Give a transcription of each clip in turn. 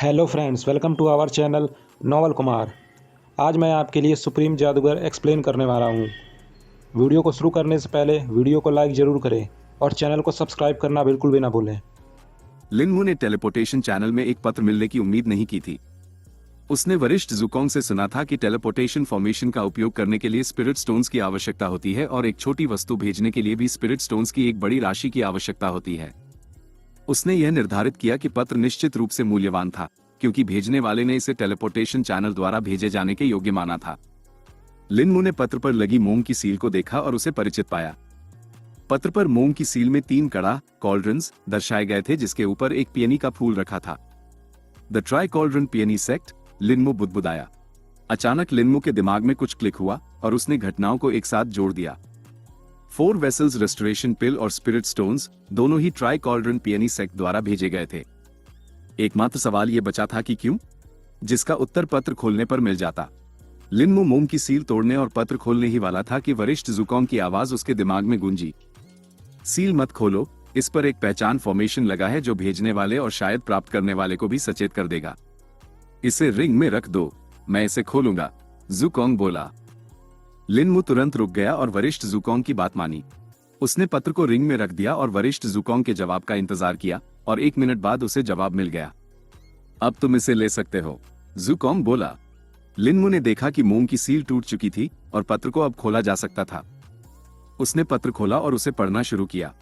Hello friends, welcome to our channel Noval Kumar. आज मैं आपके लिए सुप्रीम जादूगर एक्सप्लेन करने वाला हूँ। वीडियो को शुरू करने से पहले वीडियो को लाइक ज़रूर करें और चैनल को सब्सक्राइब करना बिल्कुल भी ना भूलें। लिन मू ने टेलीपोर्टेशन चैनल में एक पत्र मिलने की उम्मीद नहीं की थी। उसने वरिष्ठ जुकोंग से सुना था कि टेलीपोर्टेशन फॉर्मेशन का उपयोग करने के लिए स्पिरिट स्टोन्स की आवश्यकता होती है और एक छोटी वस्तु भेजने के लिए भी स्पिरिट स्टोन्स की एक बड़ी राशि की आवश्यकता होती है। उसने यह निर्धारित किया कि पत्र निश्चित रूप से मूल्यवान था, क्योंकि भेजने वाले ने इसे टेलीपोर्टेशन चैनल द्वारा भेजे जाने के योग्य माना था। लिन मू ने पत्र पर लगी मोम की सील को देखा और उसे परिचित पाया। पत्र पर मोम की सील में 3 कड़ा कॉल्ड्रन्स दर्शाए गए थे, जिसके ऊपर एक पियनी का फूल रखा था। The tri cauldron peony sect. Lin Mu बुदबुदाया। अचानक लिनमू के दिमाग में कुछ क्लिक हुआ और उसने घटनाओं को एक साथ जोड़ दिया। 4 वेसल्स रेस्टोरेशन पिल और स्पिरिट स्टोन्स दोनों ही ट्राई कॉल्ड्रन पियनी सेक्ट द्वारा भेजे गए थे। एकमात्र सवाल यह बचा था कि क्यों, जिसका उत्तर पत्र खोलने पर मिल जाता। लिनमू मोम की सील तोड़ने और पत्र खोलने ही वाला था कि वरिष्ठ जुकोंग की आवाज उसके दिमाग में गूंजी। सील मत खोलो, इस पर एक पहचान फॉर्मेशन लगा है जो भेजने वाले और शायद प्राप्त करने वाले को भी सचेत कर देगा। इसे रिंग में रख दो, मैं इसे खोलूंगा, जुकोंग बोला। लिनमू तुरंत रुक गया और वरिष्ठ जुकोंग की बात मानी। उसने पत्र को रिंग में रख दिया और वरिष्ठ जुकोंग के जवाब का इंतजार किया और 1 मिनट बाद उसे जवाब मिल गया। अब तुम इसे ले सकते हो, जुकोंग बोला। लिनमू ने देखा कि मोम की सील टूट चुकी थी और पत्र को अब खोला जा सकता था। उसने पत्र खोला और उसे पढ़ना शुरू किया।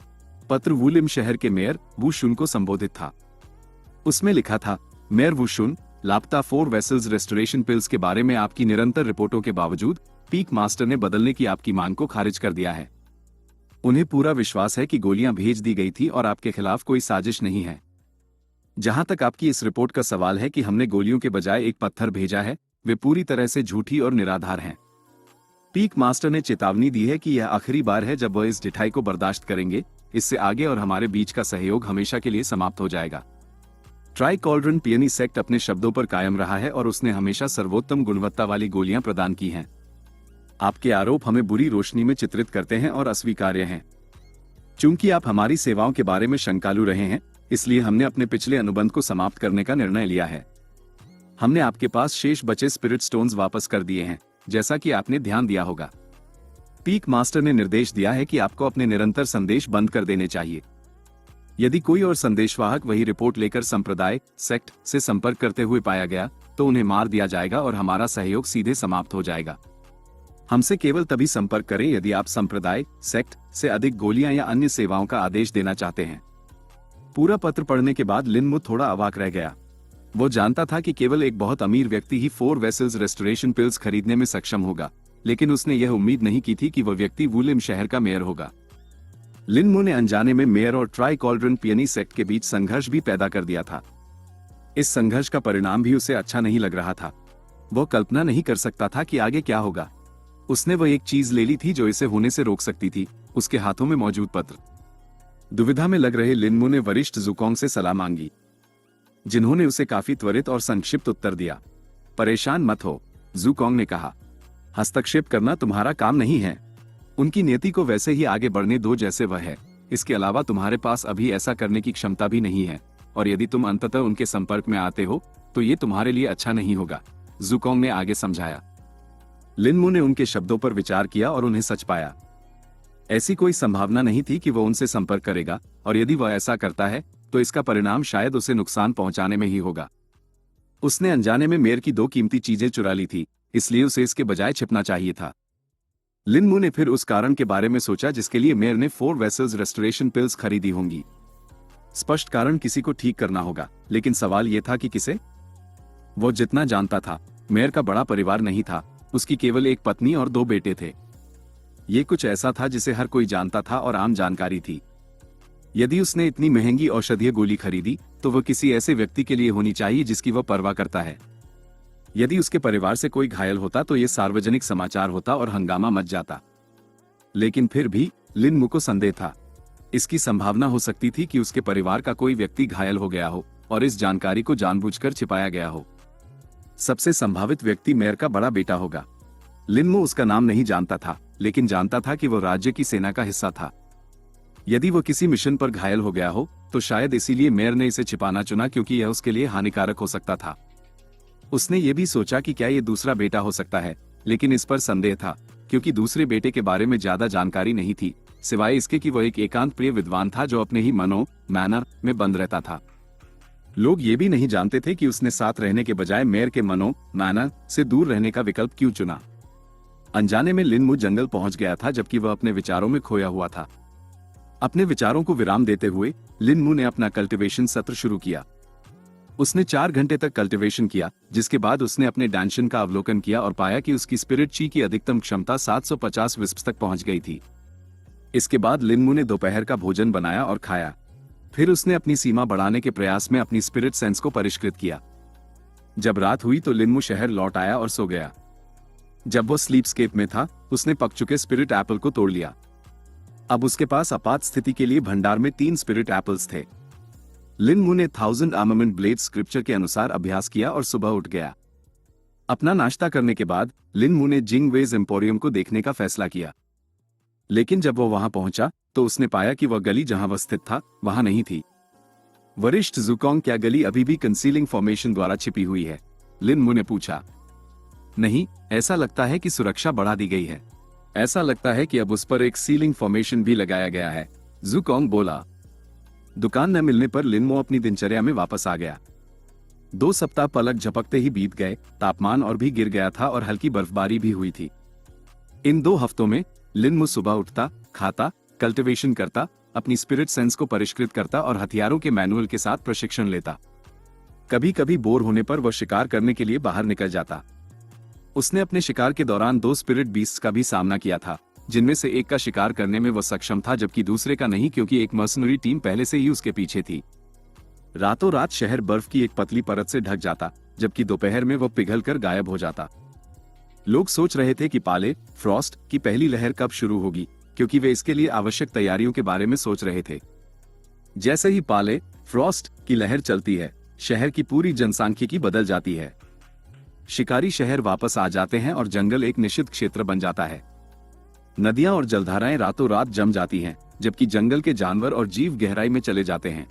पत्र वुलिम शहर के मेयर वू शुन को संबोधित था। उसमें लिखा था, मेयर वू शुन, लापता 4 वेसल्स रेस्टोरेशन पिल्स के बारे में आपकी निरंतर रिपोर्टों के बावजूद पीक मास्टर ने बदलने की आपकी मांग को खारिज कर दिया है। उन्हें पूरा विश्वास है कि गोलियां भेज दी गई थी और आपके खिलाफ कोई साजिश नहीं है। जहां तक आपकी इस रिपोर्ट का सवाल है कि हमने गोलियों के बजाय एक पत्थर भेजा है, वे पूरी तरह से झूठी और निराधार हैं। पीक मास्टर ने चेतावनी दी है कि यह आखिरी बार है जब वह इस ढिठाई को बर्दाश्त करेंगे। इससे आगे और हमारे बीच का सहयोग हमेशा के लिए समाप्त हो जाएगा। ट्राई कॉल्ड्रन पियनी सेक्ट अपने शब्दों पर कायम रहा है और उसने हमेशा सर्वोत्तम गुणवत्ता वाली गोलियां प्रदान की हैं। आपके आरोप हमें बुरी रोशनी में चित्रित करते हैं और अस्वीकार्य हैं। चूंकि आप हमारी सेवाओं के बारे में शंकालु रहे हैं, इसलिए हमने अपने पिछले अनुबंध को समाप्त करने का निर्णय लिया है। हमने आपके पास शेष बचे स्पिरिट स्टोन्स वापस कर दिए हैं, जैसा कि आपने ध्यान दिया होगा। पीक मास्टर ने निर्देश दिया है कि आपको अपने निरंतर संदेश बंद कर देने चाहिए। यदि कोई और संदेशवाहक वही रिपोर्ट लेकर संप्रदाय सेक्ट से संपर्क करते हुए पाया गया तो उन्हें मार दिया जाएगा और हमारा सहयोग सीधे समाप्त हो जाएगा। हमसे केवल तभी संपर्क करें यदि आप संप्रदाय सेक्ट से अधिक गोलियां या अन्य सेवाओं का आदेश देना चाहते हैं। पूरा पत्र पढ़ने के बाद लिनमू थोड़ा अवाक रह गया। वो जानता था कि केवल एक बहुत अमीर व्यक्ति ही 4 वेसल्स रेस्टोरेशन पिल्स खरीदने में सक्षम होगा, लेकिन उसने यह उम्मीद नहीं की थी कि वह व्यक्ति वुलिम शहर का मेयर होगा। लिनमू ने अनजाने में मेयर और ट्राई कॉल्ड्रन पियनी सेक्ट के बीच संघर्ष भी पैदा कर दिया था। इस संघर्ष का परिणाम भी उसे अच्छा नहीं लग रहा था। वो कल्पना नहीं कर सकता था कि आगे क्या होगा। उसने वह एक चीज ले ली थी जो इसे होने से रोक सकती थी, उसके हाथों में मौजूद पत्र। दुविधा में लग रहे लिनमू ने वरिष्ठ जुकोंग से सलाह मांगी, जिन्होंने उसे काफी त्वरित और संक्षिप्त उत्तर दिया। परेशान मत हो, जुकोंग ने कहा। हस्तक्षेप करना तुम्हारा काम नहीं है। उनकी नीति को वैसे ही आगे बढ़ने दो जैसे वह है। इसके अलावा तुम्हारे पास अभी ऐसा करने की क्षमता भी नहीं है, और यदि तुम अंततः उनके संपर्क में आते हो तो ये तुम्हारे लिए अच्छा नहीं होगा, जुकोंग ने आगे समझाया। लिनमू ने उनके शब्दों पर विचार किया और उन्हें सच पाया। ऐसी कोई संभावना नहीं थी कि वह उनसे संपर्क करेगा, और यदि वह ऐसा करता है तो इसका परिणाम शायद उसे नुकसान पहुंचाने में ही होगा। उसने अनजाने में मेयर की 2 कीमती चीजें चुरा ली थी, इसलिए उसे इसके बजाय छिपना चाहिए था। लिनमू ने फिर उस कारण के बारे में सोचा जिसके लिए मेयर ने 4 वेसल्स रेस्टोरेशन पिल्स खरीदी होंगी। स्पष्ट कारण किसी को ठीक करना होगा, लेकिन सवाल यह था कि किसे। वो जितना जानता था, मेयर का बड़ा परिवार नहीं था। उसकी केवल एक पत्नी और 2 बेटे थे। ये कुछ ऐसा था जिसे हर कोई जानता था और आम जानकारी थी। यदि उसने इतनी महंगी औषधीय गोली खरीदी तो वह किसी ऐसे व्यक्ति के लिए होनी चाहिए जिसकी वह परवाह करता है। यदि उसके परिवार से कोई घायल होता तो यह सार्वजनिक समाचार होता और हंगामा मच जाता। लेकिन फिर भी लिनमू को संदेह था। इसकी संभावना हो सकती थी कि उसके परिवार का कोई व्यक्ति घायल हो गया हो और इस जानकारी को जानबूझकर छिपाया गया हो। सबसे संभावित व्यक्ति मेयर का बड़ा बेटा होगा। लिनमू उसका नाम नहीं जानता था, लेकिन जानता था कि वह राज्य की सेना का हिस्सा था। यदि वह किसी मिशन पर घायल हो गया हो तो शायद इसीलिए मेयर ने इसे छिपाना चुना, क्योंकि यह उसके लिए हानिकारक हो सकता था। उसने ये भी सोचा कि क्या ये दूसरा बेटा हो सकता है, लेकिन इस पर संदेह था, क्योंकि दूसरे बेटे के बारे में ज्यादा जानकारी नहीं थी, सिवाय इसके कि वह एक एकांत प्रिय विद्वान था जो अपने ही मैनर में बंद रहता था। लोग ये भी नहीं जानते थे कि उसने साथ रहने के बजाय मेयर के मैनर से दूर रहने का विकल्प क्यों चुना। अनजाने में लिन मू जंगल पहुंच गया था, जबकि वह अपने विचारों में खोया हुआ था। अपने विचारों को विराम देते हुए लिन मू ने अपना कल्टीवेशन सत्र शुरू किया। उसने 4 घंटे तक कल्टीवेशन किया, जिसके बाद उसने अपने डैंशन का अवलोकन किया और पाया कि उसकी स्पिरिट ची की अधिकतम क्षमता 750 विस्प तक पहुंच गई थी। इसके बाद लिन मू ने दोपहर का भोजन बनाया और खाया। फिर उसने अपनी सीमा बढ़ाने के प्रयास में अपनी स्पिरिट सेंस को परिष्कृत किया। जब रात हुई तो लिन मू शहर लौट आया और सो गया। जब वो स्लीपस्केप में था, उसने पक चुके स्पिरिट एप्पल को तोड़ लिया। अब उसके पास आपात स्थिति के लिए भंडार में 3 स्पिरिट एप्पल्स थे। लिन मू ने 1000 आर्मामेंट ब्लेड स्क्रिप्चर के अनुसार अभ्यास किया और सुबह उठ गया। अपना नाश्ता करने के बाद लिन मू ने जिंग वेज एम्पोरियम को देखने का फैसला किया, लेकिन जब वो वहां पहुंचा तो उसने पाया कि वह गली जहां वह स्थित था वहां नहीं थी। वरिष्ठ ज़ुकोंग, क्या गली अभी भी कंसीलिंग फॉर्मेशन द्वारा छिपी हुई है? लिन मू ने पूछा। नहीं, ऐसा लगता है कि सुरक्षा बढ़ा दी गई है। ऐसा लगता है कि अब उस पर एक सीलिंग फॉर्मेशन भी लगाया गया है, ज़ुकोंग बोला। दुकान न मिलने पर लिन मू अपनी दिनचर्या में वापस आ गया। 2 सप्ताह पलक झपकते ही बीत गए। तापमान और भी गिर गया था और हल्की बर्फबारी भी हुई थी। इन 2 हफ्तों में लिन मू सुबह उठता, खाता, कल्टीवेशन करता, अपनी स्पिरिट सेंस को परिष्कृत करता और हथियारों के मैनुअल के साथ प्रशिक्षण लेता। कभी कभी बोर होने पर वह शिकार करने के लिए बाहर निकल जाता। उसने अपने शिकार के दौरान 2 स्पिरिट बीस्ट्स का भी सामना किया था, जिनमें से एक का शिकार करने में वह सक्षम था, जबकि दूसरे का नहीं, क्योंकि एक मर्सनरी टीम पहले से ही उसके पीछे थी। रातों रात शहर बर्फ की एक पतली परत से ढक जाता, जबकि दोपहर में वह पिघलकर गायब हो जाता। लोग सोच रहे थे कि पाले फ्रॉस्ट की पहली लहर कब शुरू होगी, क्योंकि वे इसके लिए आवश्यक तैयारियों के बारे में सोच रहे थे। जैसे ही पाले फ्रॉस्ट की लहर चलती है, शहर की पूरी जनसांख्यिकी बदल जाती है। शिकारी शहर वापस आ जाते हैं और जंगल एक निषिद्ध क्षेत्र बन जाता है। नदियां और जलधाराएं रातों रात जम जाती हैं, जबकि जंगल के जानवर और जीव गहराई में चले जाते हैं।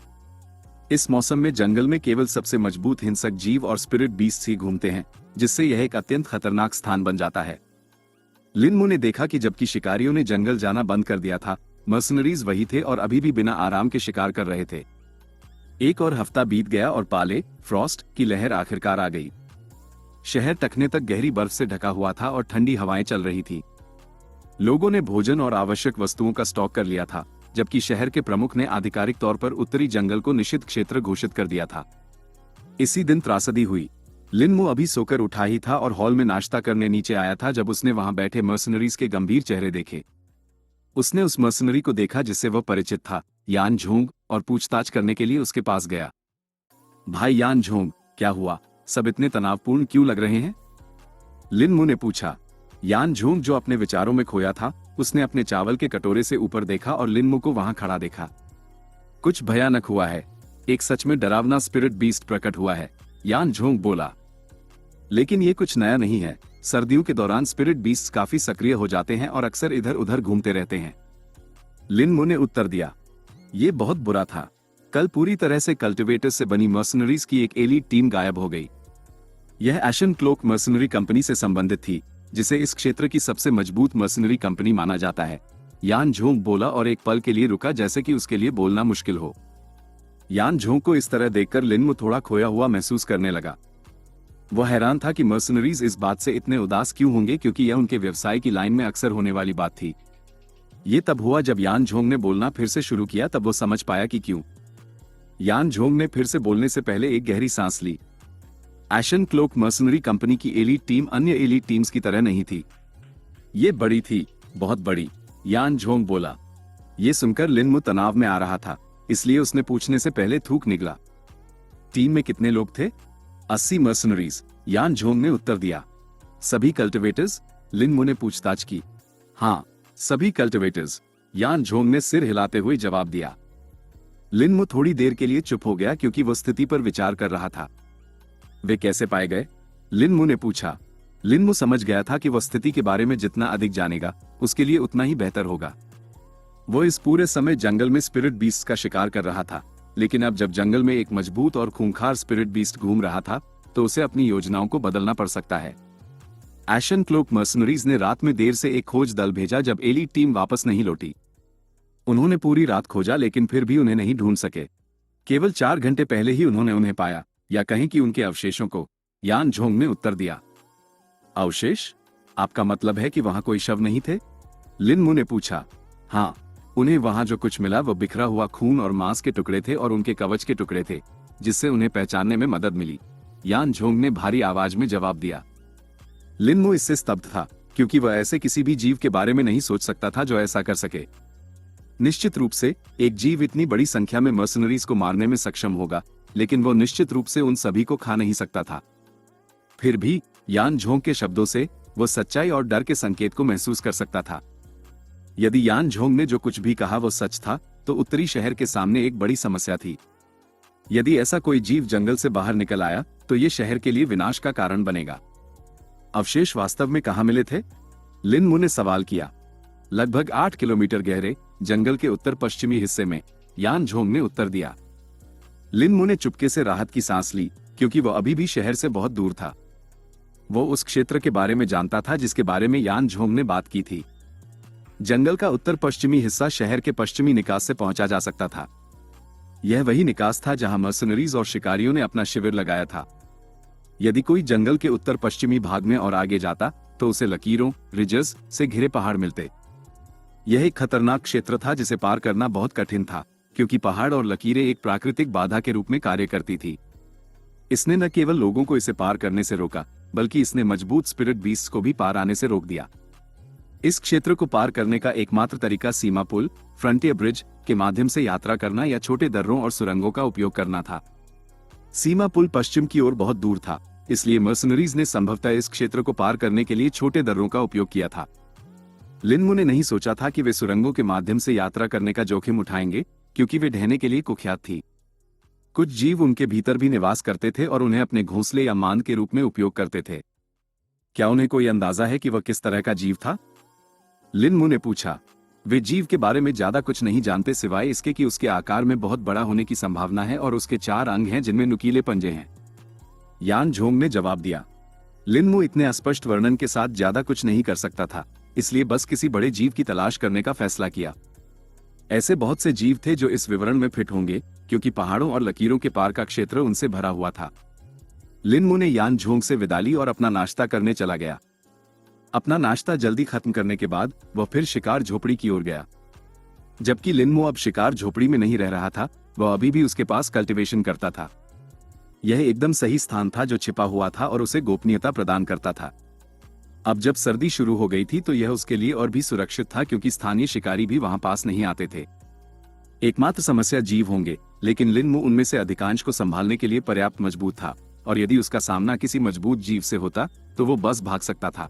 इस मौसम में जंगल में केवल सबसे मजबूत हिंसक जीव और स्पिरिट बीस्ट ही घूमते हैं, जिससे यह एक अत्यंत खतरनाक स्थान बन जाता है। लिन मू ने देखा कि जबकि शिकारियों ने जंगल जाना बंद कर दिया था, मर्सनरीज वही थे और अभी भी बिना आराम के शिकार कर रहे थे। 1 और हफ्ता बीत गया और पाले फ्रॉस्ट की लहर आखिरकार आ गई। शहर टखने तक गहरी बर्फ से ढका हुआ था और ठंडी हवाएं चल रही थी। लोगों ने भोजन और आवश्यक वस्तुओं का स्टॉक कर लिया था, जबकि शहर के प्रमुख ने आधिकारिक तौर पर उत्तरी जंगल को निषिद्ध क्षेत्र घोषित कर दिया था। इसी दिन त्रासदी हुई। लिन मू अभी सोकर उठा ही था और हॉल में नाश्ता करने नीचे आया था जब उसने वहां बैठे मर्सनरीज के गंभीर चेहरे देखे। उसने उस मर्सनरी को देखा जिससे वह परिचित था, यान झोंग, और पूछताछ करने के लिए उसके पास गया। भाई यान झोंग, क्या हुआ? सब इतने तनावपूर्ण क्यों लग रहे हैं? लिन मू ने पूछा। यान झोंग, जो अपने विचारों में खोया था, उसने अपने चावल के कटोरे से ऊपर देखा और लिन मू को वहां खड़ा देखा। कुछ भयानक हुआ है। एक सच में डरावना स्पिरिट बीस्ट प्रकट हुआ है, यान झोंग बोला। लेकिन ये कुछ नया नहीं है। सर्दियों के दौरान स्पिरिट बीस्ट काफी सक्रिय हो जाते हैं और अक्सर इधर उधर घूमते रहते हैं, लिन मू ने उत्तर दिया। ये बहुत बुरा था। कल पूरी तरह से कल्टिवेटर्स से बनी मर्सनरीज की एक एलीट टीम गायब हो गई। यह एशन क्लोक मर्सनरी कंपनी से संबंधित थी, जिसे इस क्षेत्र की सबसे मजबूत मर्सनरी कंपनी माना जाता है, यान झोंग बोला और एक पल के लिए रुका, जैसे कि उसके लिए बोलना मुश्किल हो। यान झोंग को इस तरह देखकर लिन मू थोड़ा खोया हुआ महसूस करने लगा। वह हैरान था कि मर्सनरीज इस बात से इतने उदास क्यों होंगे, क्योंकि यह उनके व्यवसाय की लाइन में अक्सर होने वाली बात थी। ये तब हुआ जब यान झोंग ने बोलना फिर से शुरू किया, तब वो समझ पाया कि क्यों। यान झोंग ने फिर से बोलने से पहले एक गहरी सांस ली। एशन क्लोक मर्सनरी कंपनी की एलीट टीम अन्य एलीट टीम्स की तरह नहीं थी। ये बड़ी थी, बहुत बड़ी, यान झोंग बोला। ये सुनकर लिन मू तनाव में आ रहा था, इसलिए उसने पूछने से पहले थूक निकला। टीम में कितने लोग थे? 80 मर्सनरीज, यान झोंग ने उत्तर दिया। सभी कल्टिवेटर्स? लिन मू ने पूछताछ की। हाँ, सभी कल्टिवेटर्स, यान झोंग ने सिर हिलाते हुए जवाब दिया। लिन मू थोड़ी देर के लिए चुप हो गया, क्योंकि वह स्थिति पर विचार कर रहा था। वे कैसे पाए गए? लिन मू ने पूछा। लिन मू समझ गया था कि वह स्थिति के बारे में जितना अधिक जानेगा, उसके लिए उतना ही बेहतर होगा। वो इस पूरे समय जंगल में स्पिरिट बीस्ट का शिकार कर रहा था, लेकिन अब जब जंगल में एक मजबूत और खूंखार स्पिरिट बीस्ट घूम रहा था तो उसे अपनी योजनाओं को बदलना पड़ सकता है। एशन क्लोक मर्सनरीज ने रात में देर से एक खोज दल भेजा जब एलीट टीम वापस नहीं लौटी। उन्होंने पूरी रात खोजा लेकिन फिर भी उन्हें नहीं ढूंढ सके। केवल 4 घंटे पहले ही उन्होंने उन्हें पाया, या कहें कि उनके अवशेषों को। यान झोंग ने उत्तर दिया। अवशेष? आपका मतलब है कि वहां कोई शव नहीं थे? लिन मू ने पूछा। हाँ, उन्हें वहां जो कुछ मिला वो बिखरा हुआ खून और मांस के टुकड़े थे और उनके कवच के टुकड़े थे, जिससे उन्हें पहचानने में मदद मिली। यान झोंग ने भारी आवाज में जवाब दिया। लिन मू इससे स्तब्ध था, क्योंकि वह ऐसे किसी भी जीव के बारे में नहीं सोच सकता था जो ऐसा कर सके। निश्चित रूप से एक जीव इतनी बड़ी संख्या में मर्सनरीज को मारने में सक्षम होगा, लेकिन वो निश्चित रूप से उन सभी को खा नहीं सकता था। फिर भी यान झोंग के शब्दों से वो सच्चाई और डर के संकेत को महसूस कर सकता था। यदि यान झोंग ने जो कुछ भी कहा वो सच था, तो उत्तरी शहर के सामने एक बड़ी समस्या थी। यदि ऐसा कोई जीव जंगल से बाहर निकल आया तो ये शहर के लिए विनाश का कारण बनेगा। अवशेष वास्तव में कहां मिले थे? लिन मू ने सवाल किया। लगभग 8 किलोमीटर गहरे जंगल के उत्तर पश्चिमी हिस्से में, यान झोंग ने उत्तर दिया। लिन मू ने चुपके से राहत की सांस ली, क्योंकि वो अभी भी शहर से बहुत दूर था। वो उस क्षेत्र के बारे में जानता था जिसके बारे में यान झोंग ने बात की थी। जंगल का उत्तर पश्चिमी हिस्सा शहर के पश्चिमी निकास से पहुंचा जा सकता था। यह वही निकास था जहां मर्सनरीज और शिकारियों ने अपना शिविर लगाया था। यदि कोई जंगल के उत्तर पश्चिमी भाग में और आगे जाता तो उसे लकीरों, रिजर्स से घिरे पहाड़ मिलते। यह एक खतरनाक क्षेत्र था जिसे पार करना बहुत कठिन था, क्योंकि पहाड़ और लकीरें एक प्राकृतिक बाधा के रूप में कार्य करती थी। इसने न केवल लोगों को इसे पार करने से रोका, बल्कि इसने मजबूत स्पिरिट बीस्ट को भी पार आने से रोक दिया। इस क्षेत्र को पार करने का एकमात्र तरीका सीमा पुल, फ्रंटियर ब्रिज के माध्यम से यात्रा करना या छोटे दर्रों और सुरंगों का उपयोग करना था। सीमा पुल पश्चिम की ओर बहुत दूर था, इसलिए मर्सनरीज ने संभवतः इस क्षेत्र को पार करने के लिए छोटे दर्रों का उपयोग किया था। लिन मू ने नहीं सोचा था कि वे सुरंगों के माध्यम से यात्रा करने का जोखिम उठाएंगे, क्योंकि वे ढहने के लिए कुख्यात थी। कुछ जीव उनके भीतर भी निवास करते थे और उन्हें अपने घोंसले या मांद के रूप में उपयोग करते थे। क्या उन्हें कोई अंदाजा है कि वह किस तरह का जीव था? लिन मू ने पूछा। वे जीव के बारे में ज्यादा कुछ नहीं जानते, सिवाय इसके कि उसके आकार में बहुत बड़ा होने की संभावना है और उसके 4 अंग हैं जिनमें नुकीले पंजे हैं। यान झोंग ने जवाब दिया। लिन मू इतने अस्पष्ट वर्णन के साथ ज्यादा कुछ नहीं कर सकता था, इसलिए बस किसी बड़े जीव की तलाश करने का फैसला किया। ऐसे बहुत से जीव थे जो इस विवरण में फिट होंगे, क्योंकि पहाड़ों और लकीरों के पार का क्षेत्र उनसे भरा हुआ था। लिन मू ने यान झोंग से विदा ली और अपना नाश्ता करने चला गया। अपना नाश्ता जल्दी खत्म करने के बाद वह फिर शिकार झोपड़ी की ओर गया। जबकि लिन मू अब शिकार झोपड़ी में नहीं रह रहा था, वह अभी भी उसके पास कल्टीवेशन करता था। यह एकदम सही स्थान था जो छिपा हुआ था और उसे गोपनीयता प्रदान करता था। अब जब सर्दी शुरू हो गई थी तो यह उसके लिए और भी सुरक्षित था, क्योंकि स्थानीय शिकारी भी वहां पास नहीं आते थे। एकमात्र समस्या जीव होंगे, लेकिन लिन मू उनमें से अधिकांश को संभालने के लिए पर्याप्त मजबूत था, और यदि उसका सामना किसी मजबूत जीव से होता तो वो बस भाग सकता था।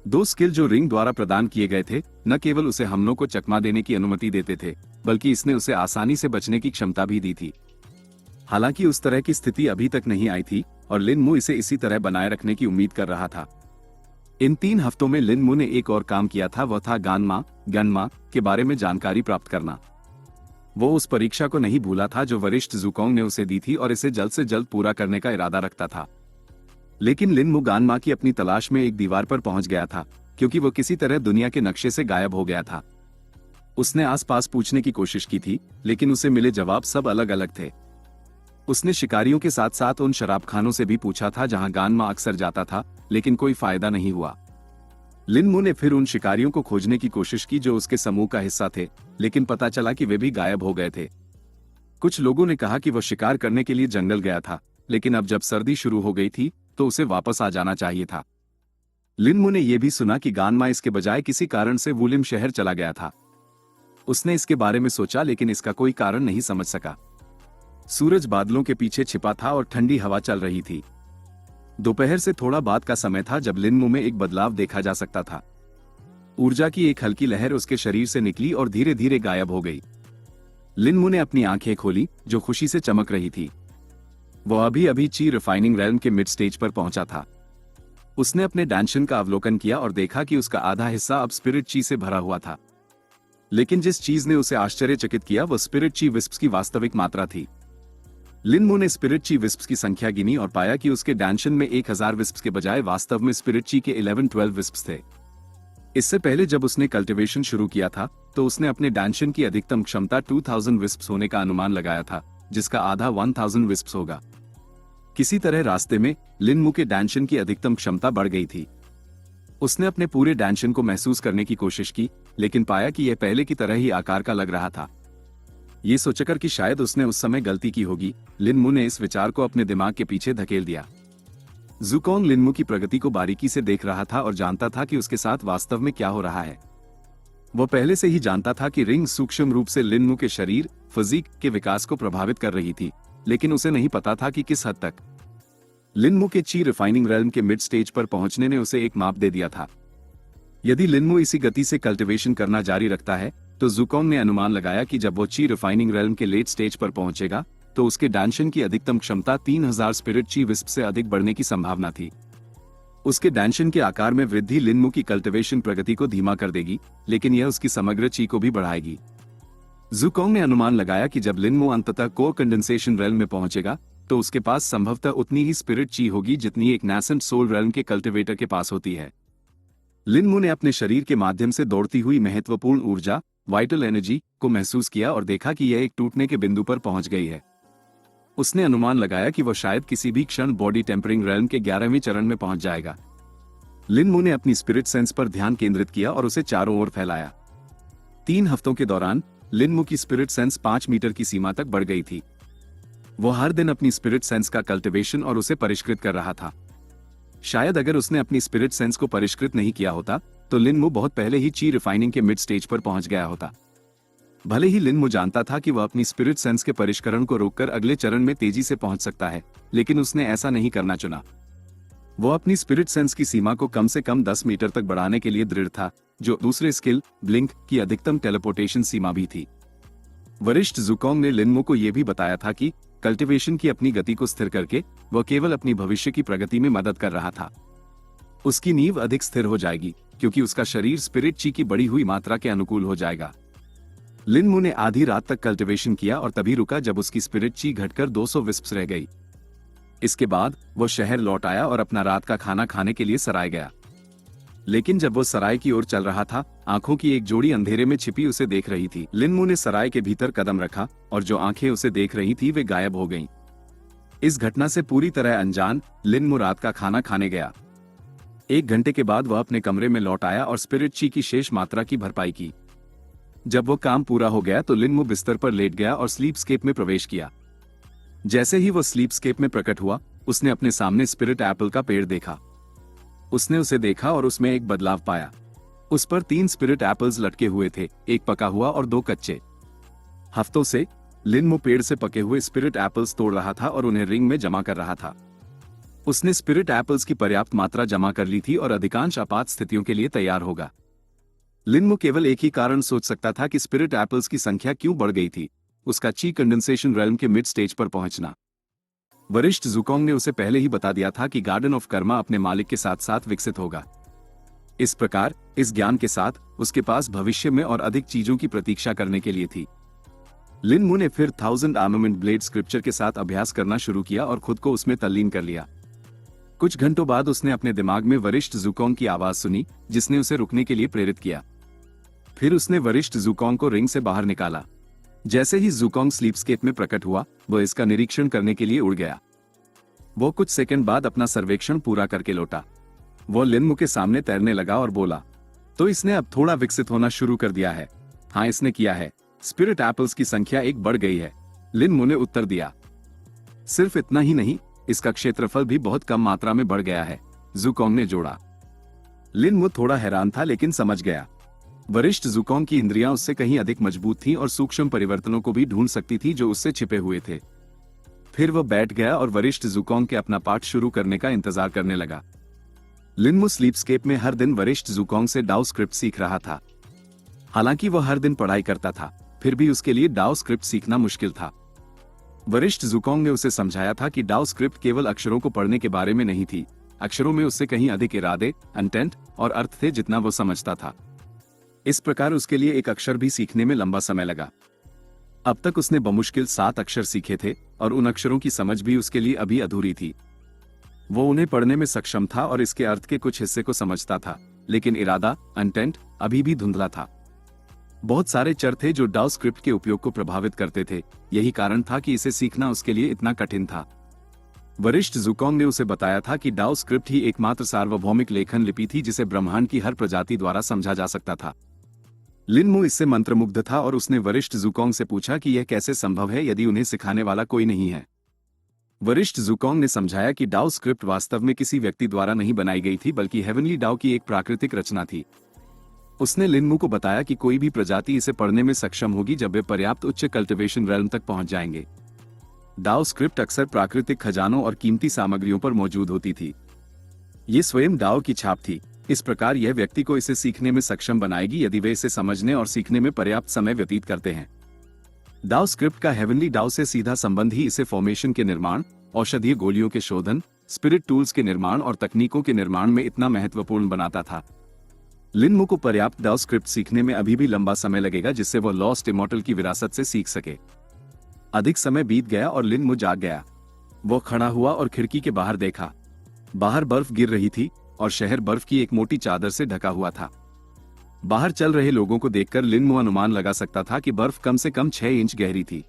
2 स्किल जो रिंग द्वारा प्रदान किए गए थे न केवल उसे हमलों को चकमा देने की अनुमति देते थे, बल्कि इसने उसे आसानी से बचने की क्षमता भी दी थी। हालांकि उस तरह की स्थिति अभी तक नहीं आई थी और लिन मू इसे इसी तरह बनाए रखने की उम्मीद कर रहा था। इन 3 हफ्तों में लिन मू ने एक और काम किया था, वह था गनमा के बारे में जानकारी प्राप्त करना। वो उस परीक्षा को नहीं भूला था जो वरिष्ठ ज़ुकोंग ने उसे दी थी और इसे जल्द से जल्द पूरा करने का इरादा रखता था। लेकिन लिन मू गानमा की अपनी तलाश में एक दीवार पर पहुंच गया था, क्योंकि वो किसी तरह दुनिया के नक्शे से गायब हो गया था। उसने आसपास पूछने की कोशिश की थी, लेकिन उसे मिले जवाब सब अलग अलग थे। उसने शिकारियों के साथ साथ उन शराबखानों से भी पूछा था जहां गानमा अक्सर जाता था, लेकिन कोई फायदा नहीं हुआ। लिन मू ने फिर उन शिकारियों को खोजने की कोशिश की जो उसके समूह का हिस्सा थे, लेकिन पता चला कि वे भी गायब हो गए थे। कुछ लोगों ने कहा कि वह शिकार करने के लिए जंगल गया था, लेकिन अब जब सर्दी शुरू हो गई थी तो उसे वापस आ जाना चाहिए था। लिन मू ने यह भी सुना कि गानमा इसके बजाय किसी कारण से वुलिम शहर चला गया था। उसने इसके बारे में सोचा, लेकिन इसका कोई कारण नहीं समझ सका। सूरज बादलों के पीछे छिपा था और ठंडी हवा चल रही थी। दोपहर से थोड़ा बाद का समय था जब लिन मू में एक बदलाव देखा जा सकता था। ऊर्जा की एक हल्की लहर उसके शरीर से निकली और धीरे धीरे गायब हो गई। लिन मू ने अपनी आंखें खोली, जो खुशी से चमक रही थी। वह अभी अभी ची रिफाइनिंग रैल्म के मिड स्टेज पर पहुंचा था। उसने अपने डैंशन का अवलोकन किया और देखा कि उसका आधा हिस्सा अब स्पिरिट ची से भरा हुआ था। लेकिन जिस चीज ने उसे आश्चर्यचकित किया वो स्पिरिट ची विस्प्स की वास्तविक मात्रा थी। लिन मू ने स्पिरिट ची विस्प्स की संख्या गिनी और पाया कि उसके डैंशन में 1000 विस्प्स के बजाय वास्तव में स्पिरिट ची के 11-12 विस्प्स थे। इससे पहले जब उसने कल्टीवेशन शुरू किया था तो उसने अपने डैंशन की अधिकतम क्षमता 2000 विस्प्स होने का अनुमान लगाया था, जिसका आधा 1000 विस्प्स होगा। किसी तरह रास्ते में लिन मू के डैंशन की अधिकतम क्षमता बढ़ गई थी। उसने अपने पूरे डैंशन को महसूस करने की कोशिश की, लेकिन पाया कि यह पहले की तरह ही आकार का लग रहा था। ये सोचकर कि शायद उसने उस समय गलती की होगी, लिन मू ने इस विचार को अपने दिमाग के पीछे धकेल दिया। ज़ुकोंग लिन मू की प्रगति को बारीकी से देख रहा था और जानता था कि उसके साथ वास्तव में क्या हो रहा है। वो पहले से ही जानता था कि रिंग सूक्ष्म रूप से लिन मू के शरीर, फिजिक के विकास को प्रभावित कर रही थी, लेकिन उसे नहीं पता था कि किस हद तक। लिन मू के ची रिफाइनिंग रेल्म के मिड स्टेज पर पहुंचने ने उसे एक माप दे दिया था। यदि लिन मू इसी गति से कल्टीवेशन करना जारी रखता है तो ज़ुकोंग ने अनुमान लगाया कि जब वो ची रिफाइनिंग रेल्म के लेट स्टेज पर पहुंचेगा तो उसके डैंशन की अधिकतम क्षमता 3000 स्पिरिट ची विस्प से अधिक बढ़ने की संभावना थी। उसके डैंशन के आकार में वृद्धि लिन मू की कल्टीवेशन प्रगति को धीमा कर देगी, लेकिन यह उसकी समग्र ची को भी बढ़ाएगी। ज़ुकोंग ने अनुमान लगाया कि जब लिन मू अंततः कोर कंडेंसेशन रेल्म में पहुंचेगा तो उसके पास संभवतः उतनी ही स्पिरिट ची होगी जितनी एक नैसेंट सोल रेल्म के कल्टीवेटर के पास होती है। लिन मू ने अपने शरीर के माध्यम से दौड़ती हुई महत्वपूर्ण ऊर्जा, वाइटल एनर्जी को महसूस किया और देखा कि यह एक टूटने के बिंदु पर पहुंच गई है। उसने अनुमान लगाया कि वह शायद किसी भी क्षण बॉडी टेम्परिंग रेल्म के 11वें चरण में पहुंच जाएगा। लिन मू ने अपनी स्पिरिट सेंस पर ध्यान केंद्रित किया और उसे चारों ओर फैलाया। 3 हफ्तों के दौरान लिन मू की स्पिरिट सेंस 5 मीटर की सीमा तक बढ़ गई थी। वो हर दिन अपनी स्पिरिट सेंस का कल्टीवेशन और उसे परिष्कृत कर रहा था। शायद अगर उसने अपनी स्पिरिट सेंस को परिष्कृत नहीं किया होता तो लिन मू बहुत पहले ही ची रिफाइनिंग के मिड स्टेज पर पहुंच गया होता। भले ही लिन मू जानता था कि वह अपनी स्पिरिट सेंस के परिष्करण को रोककर अगले चरण में तेजी से पहुंच सकता है, लेकिन उसने ऐसा नहीं करना चुना। वो अपनी स्पिरिट सेंस की सीमा को कम से कम 10 मीटर तक बढ़ाने के लिए दृढ़ था, जो दूसरे स्किल ब्लिंक की अधिकतम टेलीपोर्टेशन सीमा भी थी। वरिष्ठ ज़ुकोंग ने लिन मू को यह भी बताया था कि कल्टीवेशन की अपनी गति को स्थिर करके वह केवल अपनी भविष्य की प्रगति में मदद कर रहा था। उसकी नींव अधिक स्थिर हो जाएगी क्योंकि उसका शरीर स्पिरिट ची की बढ़ी हुई मात्रा के अनुकूल हो जाएगा। लिन मू ने आधी रात तक कल्टीवेशन किया और तभी रुका जब उसकी स्पिरिट ची घटकर 200 विस्प्स रह गई। इसके बाद वो शहर लौट आया और अपना रात का खाना खाने के लिए सराय गया। लेकिन जब वो सराय की ओर चल रहा था, आंखों की एक जोड़ी अंधेरे में छिपी उसे देख रही थी। लिन मू ने सराय के भीतर कदम रखा और जो आंखें उसे देख रही थी वे गायब हो गईं। इस घटना से पूरी तरह अनजान लिन मू रात का खाना खाने गया। 1 घंटे के बाद वह अपने कमरे में लौट आया और स्पिरिट ची की शेष मात्रा की भरपाई की। जब वो काम पूरा हो गया तो लिन मू बिस्तर पर लेट गया और स्लीपस्केप में प्रवेश किया। जैसे ही वो स्लीपस्केप में प्रकट हुआ, उसने अपने सामने स्पिरिट एप्पल का पेड़ देखा। उसने उसे देखा और उसमें एक बदलाव पाया। उस पर 3 स्पिरिट एप्पल्स लटके हुए थे, एक पका हुआ और 2 कच्चे। हफ्तों से लिन मू पेड़ से पके हुए स्पिरिट एप्पल्स तोड़ रहा था और उन्हें रिंग में जमा कर रहा था। उसने स्पिरिट एप्पल्स की पर्याप्त मात्रा जमा कर ली थी और अधिकांश आपात स्थितियों के लिए तैयार होगा। लिन मू केवल एक ही कारण सोच सकता था कि स्पिरिट एप्पल्स की संख्या क्यों बढ़ गई थी, उसका ची कंडेंसेशन रेल्म के मिड स्टेज पर पहुंचना। वरिष्ठ ज़ुकोंग ने उसे पहले ही बता दिया था कि गार्डन ऑफ कर्मा अपने मालिक के साथ साथ विकसित होगा। इस प्रकार इस ज्ञान के साथ उसके पास भविष्य में और अधिक चीजों की प्रतीक्षा करने के लिए थी। लिन मू ने फिर 1000 आर्मामेंट ब्लेड स्क्रिप्चर के साथ अभ्यास करना शुरू किया और खुद को उसमें तल्लीन कर लिया। कुछ घंटों बाद उसने अपने दिमाग में वरिष्ठ ज़ुकोंग की आवाज सुनी, जिसने उसे रुकने के लिए प्रेरित किया। फिर उसने वरिष्ठ ज़ुकोंग को रिंग से बाहर निकाला। जैसे ही ज़ुकोंग स्लीपस्केप में प्रकट हुआ, वह इसका निरीक्षण करने के लिए उड़ गया। वो कुछ सेकंड बाद अपना सर्वेक्षण पूरा करके लौटा। वो लिन मू के सामने तैरने लगा और बोला, तो इसने अब थोड़ा विकसित होना शुरू कर दिया है। हाँ, इसने किया है। स्पिरिट एप्पल्स की संख्या 1 बढ़ गई है, लिन मू ने उत्तर दिया। सिर्फ इतना ही नहीं, इसका क्षेत्रफल भी बहुत कम मात्रा में बढ़ गया है, ज़ुकोंग ने जोड़ा। लिन मू थोड़ा हैरान था लेकिन समझ गया। वरिष्ठ ज़ुकोंग की इंद्रियां उससे कहीं अधिक मजबूत थीं और सूक्ष्म परिवर्तनों को भी ढूंढ सकती थी जो उससे छिपे हुए थे। फिर वह बैठ गया और वरिष्ठ ज़ुकोंग के अपना पाठ शुरू करने का इंतजार करने लगा। लिन मू स्लीपस्केप में हर दिन वरिष्ठ ज़ुकोंग से डाउ स्क्रिप्ट सीख रहा था। हालांकि वह हर दिन पढ़ाई करता था, फिर भी उसके लिए डाउ स्क्रिप्ट सीखना मुश्किल था। वरिष्ठ ज़ुकोंग ने उसे समझाया था कि डाउ स्क्रिप्ट केवल अक्षरों को पढ़ने के बारे में नहीं थी। अक्षरों में उससे कहीं अधिक इरादे, इंटेंट और अर्थ थे जितना वो समझता था। इस प्रकार उसके लिए एक अक्षर भी सीखने में लंबा समय लगा। अब तक उसने बमुश्किल 7 अक्षर सीखे थे और उन अक्षरों की समझ भी उसके लिए अभी अधूरी थी। वो उन्हें पढ़ने में सक्षम था और इसके अर्थ के कुछ हिस्से को समझता था, लेकिन इरादा इंटेंट अभी भी धुंधला था। बहुत सारे चर थे जो डाउ स्क्रिप्ट के उपयोग को प्रभावित करते थे। यही कारण था कि इसे सीखना उसके लिए इतना कठिन था। वरिष्ठ ज़ुकोंग ने उसे बताया था कि डाउ स्क्रिप्ट ही एकमात्र सार्वभौमिक लेखन लिपि थी जिसे ब्रह्मांड की हर प्रजाति द्वारा समझा जा सकता था। लिन मु इससे मंत्रमुग्ध था और उसने वरिष्ठ ज़ुकोंग से पूछा कि यह कैसे संभव है यदि उन्हें सिखाने वाला कोई नहीं है। वरिष्ठ ज़ुकोंग ने समझाया कि डाउ स्क्रिप्ट वास्तव में किसी व्यक्ति द्वारा नहीं बनाई गई थी, बल्कि हेवनली डाउ की एक प्राकृतिक रचना थी। उसने लिन मु को बताया कि कोई भी प्रजाति इसे पढ़ने में सक्षम होगी जब वे पर्याप्त उच्च कल्टीवेशन रेल्म तक पहुंच जाएंगे। डाउ स्क्रिप्ट अक्सर प्राकृतिक खजानों और कीमती सामग्रियों पर मौजूद होती थी। ये स्वयं डाउ की छाप थी। इस प्रकार यह व्यक्ति को इसे सीखने में सक्षम बनाएगी यदि वे इसे समझने और सीखने में पर्याप्त समय व्यतीत करते हैं। डाउ स्क्रिप्ट का हेवनली डाउ से सीधा संबंध ही इसे फॉर्मेशन के निर्माण, औषधीय गोलियों के शोधन, स्पिरिट टूल्स के निर्माण और तकनीकों के निर्माण में इतना महत्वपूर्ण बनाता था। लिन मु को पर्याप्त डाउ स्क्रिप्ट सीखने में अभी भी लंबा समय लगेगा जिससे वह लॉस्ट इमॉर्टल की विरासत से सीख सके। अधिक समय बीत गया और लिन मु जाग गया। वो खड़ा हुआ और खिड़की के बाहर देखा। बाहर बर्फ गिर रही थी और शहर बर्फ की एक मोटी चादर से ढका हुआ था। बाहर चल रहे लोगों को देखकर लिन मु अनुमान लगा सकता था कि बर्फ कम से कम 6 इंच गहरी थी।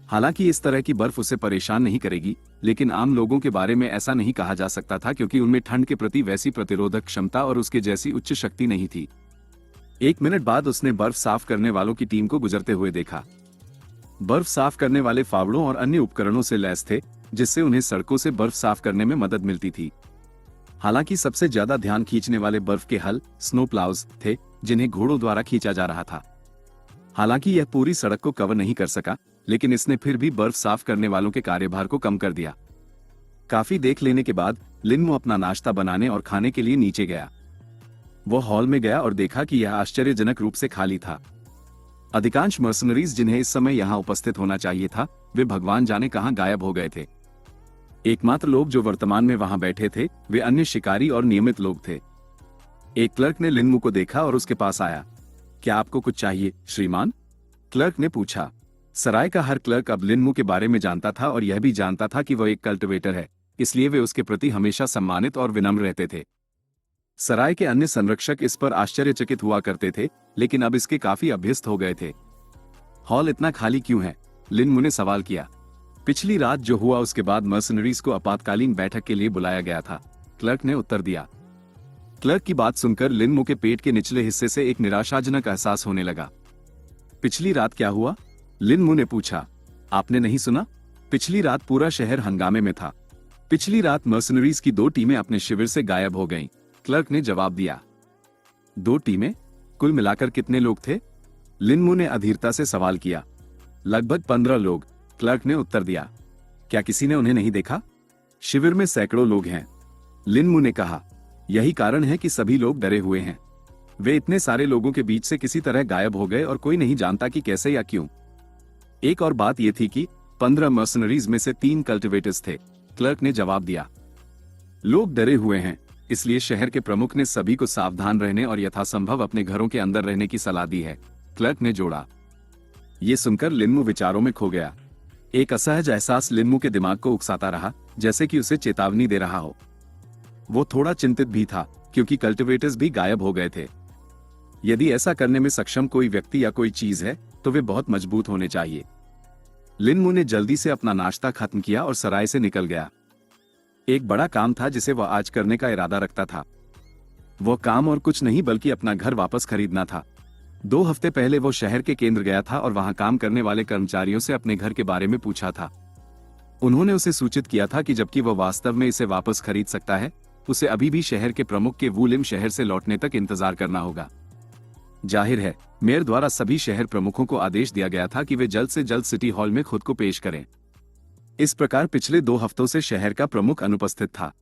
हालांकि इस तरह की बर्फ उसे परेशान नहीं करेगी, लेकिन आम लोगों के बारे में ऐसा नहीं कहा जा सकता था क्योंकि उनमें ठंड के प्रति वैसी प्रतिरोधक क्षमता और उसके जैसी उच्च शक्ति नहीं थी। 1 मिनट बाद उसने बर्फ साफ करने वालों की टीम को गुजरते हुए देखा। बर्फ साफ करने वाले फावड़ों और अन्य उपकरणों से लैस थे जिससे उन्हें सड़कों से बर्फ साफ करने में मदद मिलती थी। हालांकि सबसे ज्यादा ध्यान खींचने वाले बर्फ के हल, स्नो प्लाउज थे जिन्हें घोड़ों द्वारा खींचा जा रहा था। हालांकि यह पूरी सड़क को कवर नहीं कर सका, लेकिन इसने फिर भी बर्फ साफ करने वालों के कार्यभार को कम कर दिया। काफी देख लेने के बाद लिन मु अपना नाश्ता बनाने और खाने के लिए नीचे गया। वह हॉल में गया और देखा कि यह आश्चर्यजनक रूप से खाली था। अधिकांश मर्सनरीज जिन्हें इस समय यहां उपस्थित होना चाहिए था, वे भगवान जाने कहां गायब हो गए थे। एकमात्र लोग जो वर्तमान में वहां बैठे थे वे अन्य शिकारी और नियमित लोग थे। एक क्लर्क ने लिन मु को देखा और उसके पास आया। क्या आपको कुछ चाहिए, श्रीमान? क्लर्क ने पूछा। सराय का हर क्लर्क अब लिन मु के बारे में जानता था और यह भी जानता था कि वह एक कल्टिवेटर है, इसलिए वे उसके प्रति हमेशा सम्मानित और विनम्र रहते थे। सराय के अन्य संरक्षक इस पर आश्चर्यचकित हुआ करते थे, लेकिन अब इसके काफी अभ्यस्त हो गए थे। हॉल इतना खाली क्यों है? लिन मु ने सवाल किया। पिछली रात जो हुआ उसके बाद मर्सनरीज को आपातकालीन बैठक के लिए बुलाया गया था, क्लर्क ने उत्तर दिया। क्लर्क की बात सुनकर लिन मु के पेट के निचले हिस्से से एक निराशाजनक एहसास होने लगा। पिछली रात क्या हुआ? लिन मु ने पूछा। आपने नहीं सुना? पिछली रात पूरा शहर हंगामे में था। पिछली रात मर्सनरीज की 2 टीमें अपने शिविर से गायब हो गईं, क्लर्क ने जवाब दिया। 2 टीमें? कुल मिलाकर कितने लोग थे? लिन मु ने अधीरता से सवाल किया। लगभग 15 लोग, क्लर्क ने उत्तर दिया। क्या किसी ने उन्हें नहीं देखा? शिविर में सैकड़ों लोग हैं, लिन मु ने कहा। यही कारण है कि सभी लोग डरे हुए हैं। वे इतने सारे लोगों के बीच से किसी तरह गायब हो गए और कोई नहीं जानता कि कैसे या क्यों। एक और बात यह थी कि 15 मर्सनरीज में से 3 कल्टिवेटर्स थे, क्लर्क ने जवाब दिया। लोग डरे हुए हैं, इसलिए शहर के प्रमुख ने सभी को सावधान रहने और यथासंभव अपने घरों के अंदर रहने की सलाह दी है, क्लर्क ने जोड़ा। यह सुनकर लिन मु विचारों में खो गया। एक असहज एहसास लिन मु के दिमाग को उकसाता रहा, जैसे कि उसे चेतावनी दे रहा हो। वो थोड़ा चिंतित भी था क्योंकि कल्टिवेटर्स भी गायब हो गए थे। यदि ऐसा करने में सक्षम कोई व्यक्ति या कोई चीज है तो वे बहुत मजबूत होने चाहिए। लिन मु ने जल्दी से अपना नाश्ता खत्म किया और सराय से निकल गया। एक बड़ा काम था जिसे वह आज करने का इरादा रखता था। वह काम और कुछ नहीं बल्कि अपना घर वापस खरीदना था। 2 हफ्ते पहले वो शहर के केंद्र गया था और वहां काम करने वाले कर्मचारियों से अपने घर के बारे में पूछा था। उन्होंने उसे सूचित किया था कि जबकि वह वास्तव में इसे वापस खरीद सकता है, उसे अभी भी शहर के प्रमुख के वुलिम शहर से लौटने तक इंतजार करना होगा। जाहिर है, मेयर द्वारा सभी शहर प्रमुखों को आदेश दिया गया था कि वे जल्द से जल्द सिटी हॉल में खुद को पेश करें। इस प्रकार पिछले 2 हफ्तों से शहर का प्रमुख अनुपस्थित था।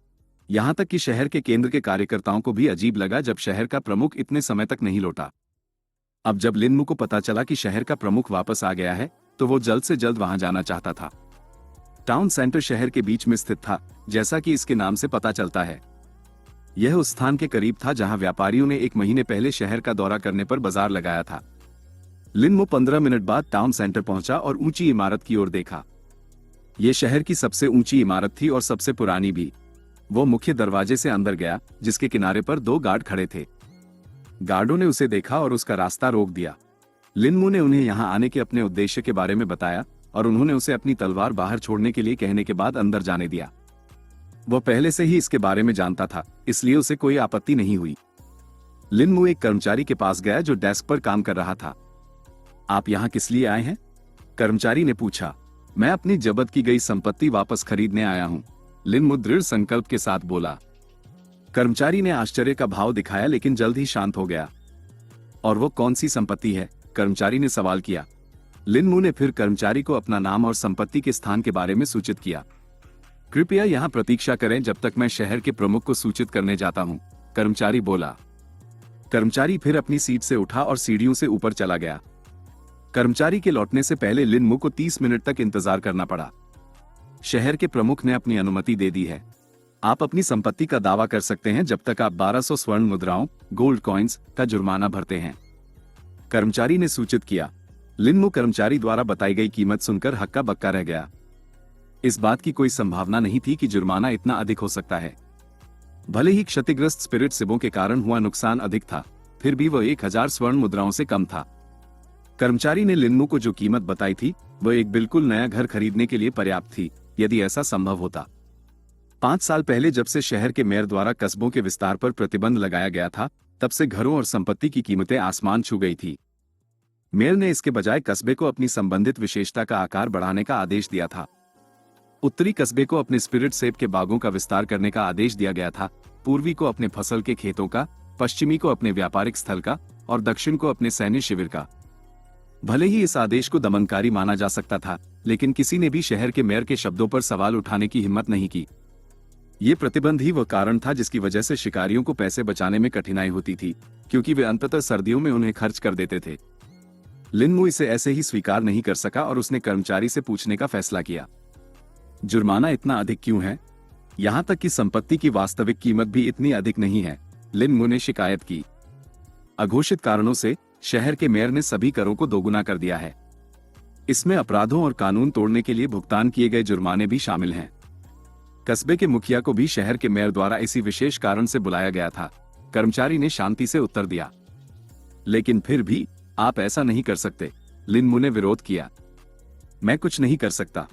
यहां तक कि शहर के केंद्र के कार्यकर्ताओं को भी अजीब लगा जब शहर का प्रमुख इतने समय तक नहीं लौटा। अब जब लिन मु को पता चला कि शहर का प्रमुख वापस आ गया है, तो वो जल्द से जल्द वहां जाना चाहता था। टाउन सेंटर शहर के बीच में स्थित था, जैसा कि इसके नाम से पता चलता है। यह उस स्थान के करीब था जहां व्यापारियों ने 1 महीने पहले शहर का दौरा करने पर बाजार लगाया था। लिनमो 15 मिनट बाद टाउन सेंटर पहुंचा और ऊंची इमारत की ओर देखा। यह शहर की सबसे ऊंची इमारत थी और सबसे पुरानी भी। वो मुख्य दरवाजे से अंदर गया, जिसके किनारे पर 2 गार्ड खड़े थे। गार्डों ने उसे देखा और उसका रास्ता रोक दिया। लिनमो ने उन्हें यहां आने के अपने उद्देश्य के बारे में बताया और उन्होंने उसे अपनी तलवार बाहर छोड़ने के लिए कहने के बाद अंदर जाने दिया। वह पहले से ही इसके बारे में जानता था, इसलिए उसे कोई आपत्ति नहीं हुई। लिनमो एक कर्मचारी के पास गया जो डेस्क पर काम कर रहा था। आप यहां किस लिए आए हैं? कर्मचारी ने पूछा। मैं अपनी जब्त की गई संपत्ति वापस खरीदने आया हूं, लिनमो दृढ़ संकल्प के साथ बोला। कर्मचारी ने आश्चर्य का भाव दिखाया लेकिन जल्द ही शांत हो गया। और वो कौन सी संपत्ति है? कर्मचारी ने सवाल किया। लिनमो ने फिर कर्मचारी को अपना नाम और संपत्ति के स्थान के बारे में सूचित किया। कृपया यहां प्रतीक्षा करें जब तक मैं शहर के प्रमुख को सूचित करने जाता हूं, कर्मचारी बोला। कर्मचारी फिर अपनी सीट से उठा और सीढ़ियों से ऊपर चला गया। कर्मचारी के लौटने से पहले लिनमो को 30 मिनट तक इंतजार करना पड़ा। शहर के प्रमुख ने अपनी अनुमति दे दी है। आप अपनी संपत्ति का दावा कर सकते हैं जब तक आप 1200 स्वर्ण मुद्राओं, गोल्ड कॉइन्स का जुर्माना भरते हैं, कर्मचारी ने सूचित किया। लिनमो कर्मचारी द्वारा बताई गई कीमत सुनकर हक्का बक्का रह गया। इस बात की कोई संभावना नहीं थी कि जुर्माना इतना अधिक हो सकता है। भले ही क्षतिग्रस्त स्पिरिट सिबों के कारण हुआ नुकसान अधिक था, फिर भी वह 1000 स्वर्ण मुद्राओं से कम था। कर्मचारी ने लिनमो को जो कीमत बताई थी वह एक बिल्कुल नया घर खरीदने के लिए पर्याप्त थी, यदि ऐसा संभव होता। 5 साल पहले जब से शहर के मेयर द्वारा कस्बों के विस्तार पर प्रतिबंध लगाया गया था, तब से घरों और संपत्ति की कीमतें आसमान छू गई थी। मेयर ने इसके बजाय कस्बे को अपनी संबंधित विशेषता का आकार बढ़ाने का आदेश दिया था। उत्तरी कस्बे को अपने स्पिरिट सेब के बागों का विस्तार करने का आदेश दिया गया था, पूर्वी को अपने फसल के खेतों का, पश्चिमी को अपने व्यापारिक स्थल का और दक्षिण को अपने सैन्य शिविर का। भले ही इस आदेश को दमनकारी माना जा सकता था, लेकिन किसी ने भी शहर के मेयर के शब्दों पर सवाल उठाने की हिम्मत नहीं की। ये प्रतिबंध ही वह कारण था जिसकी वजह से शिकारियों को पैसे बचाने में कठिनाई होती थी, क्योंकि वे अंततः सर्दियों में उन्हें खर्च कर देते थे। लिनमो इसे ऐसे ही स्वीकार नहीं कर सका और उसने कर्मचारी से पूछने का फैसला किया, जुर्माना इतना अधिक क्यों है? यहां तक कि संपत्ति की वास्तविक कीमत भी इतनी अधिक नहीं है, लिनमो ने शिकायत की। अघोषित कारणों से शहर के मेयर ने सभी करों को दोगुना कर दिया है। इसमें अपराधों और कानून तोड़ने के लिए भुगतान किए गए जुर्माने भी शामिल हैं। कस्बे के मुखिया को भी शहर के मेयर द्वारा इसी विशेष कारण से बुलाया गया था, कर्मचारी ने शांति से उत्तर दिया। लेकिन फिर भी आप ऐसा नहीं कर सकते, लिनमो ने विरोध किया। मैं कुछ नहीं कर सकता।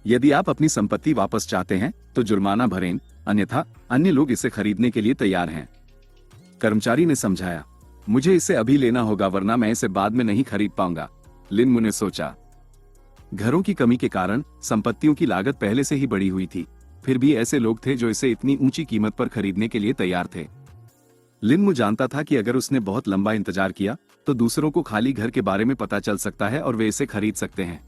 यदि आप अपनी संपत्ति वापस चाहते हैं तो जुर्माना भरें, अन्यथा अन्य लोग इसे खरीदने के लिए तैयार हैं, कर्मचारी ने समझाया। मुझे इसे अभी लेना होगा वरना मैं इसे बाद में नहीं खरीद पाऊंगा, लिनमो ने सोचा। घरों की कमी के कारण संपत्तियों की लागत पहले से ही बढ़ी हुई थी, फिर भी ऐसे लोग थे जो इसे इतनी ऊंची कीमत पर खरीदने के लिए तैयार थे। लिनमो जानता था कि अगर उसने बहुत लंबा इंतजार किया तो दूसरों को खाली घर के बारे में पता चल सकता है और वे इसे खरीद सकते हैं।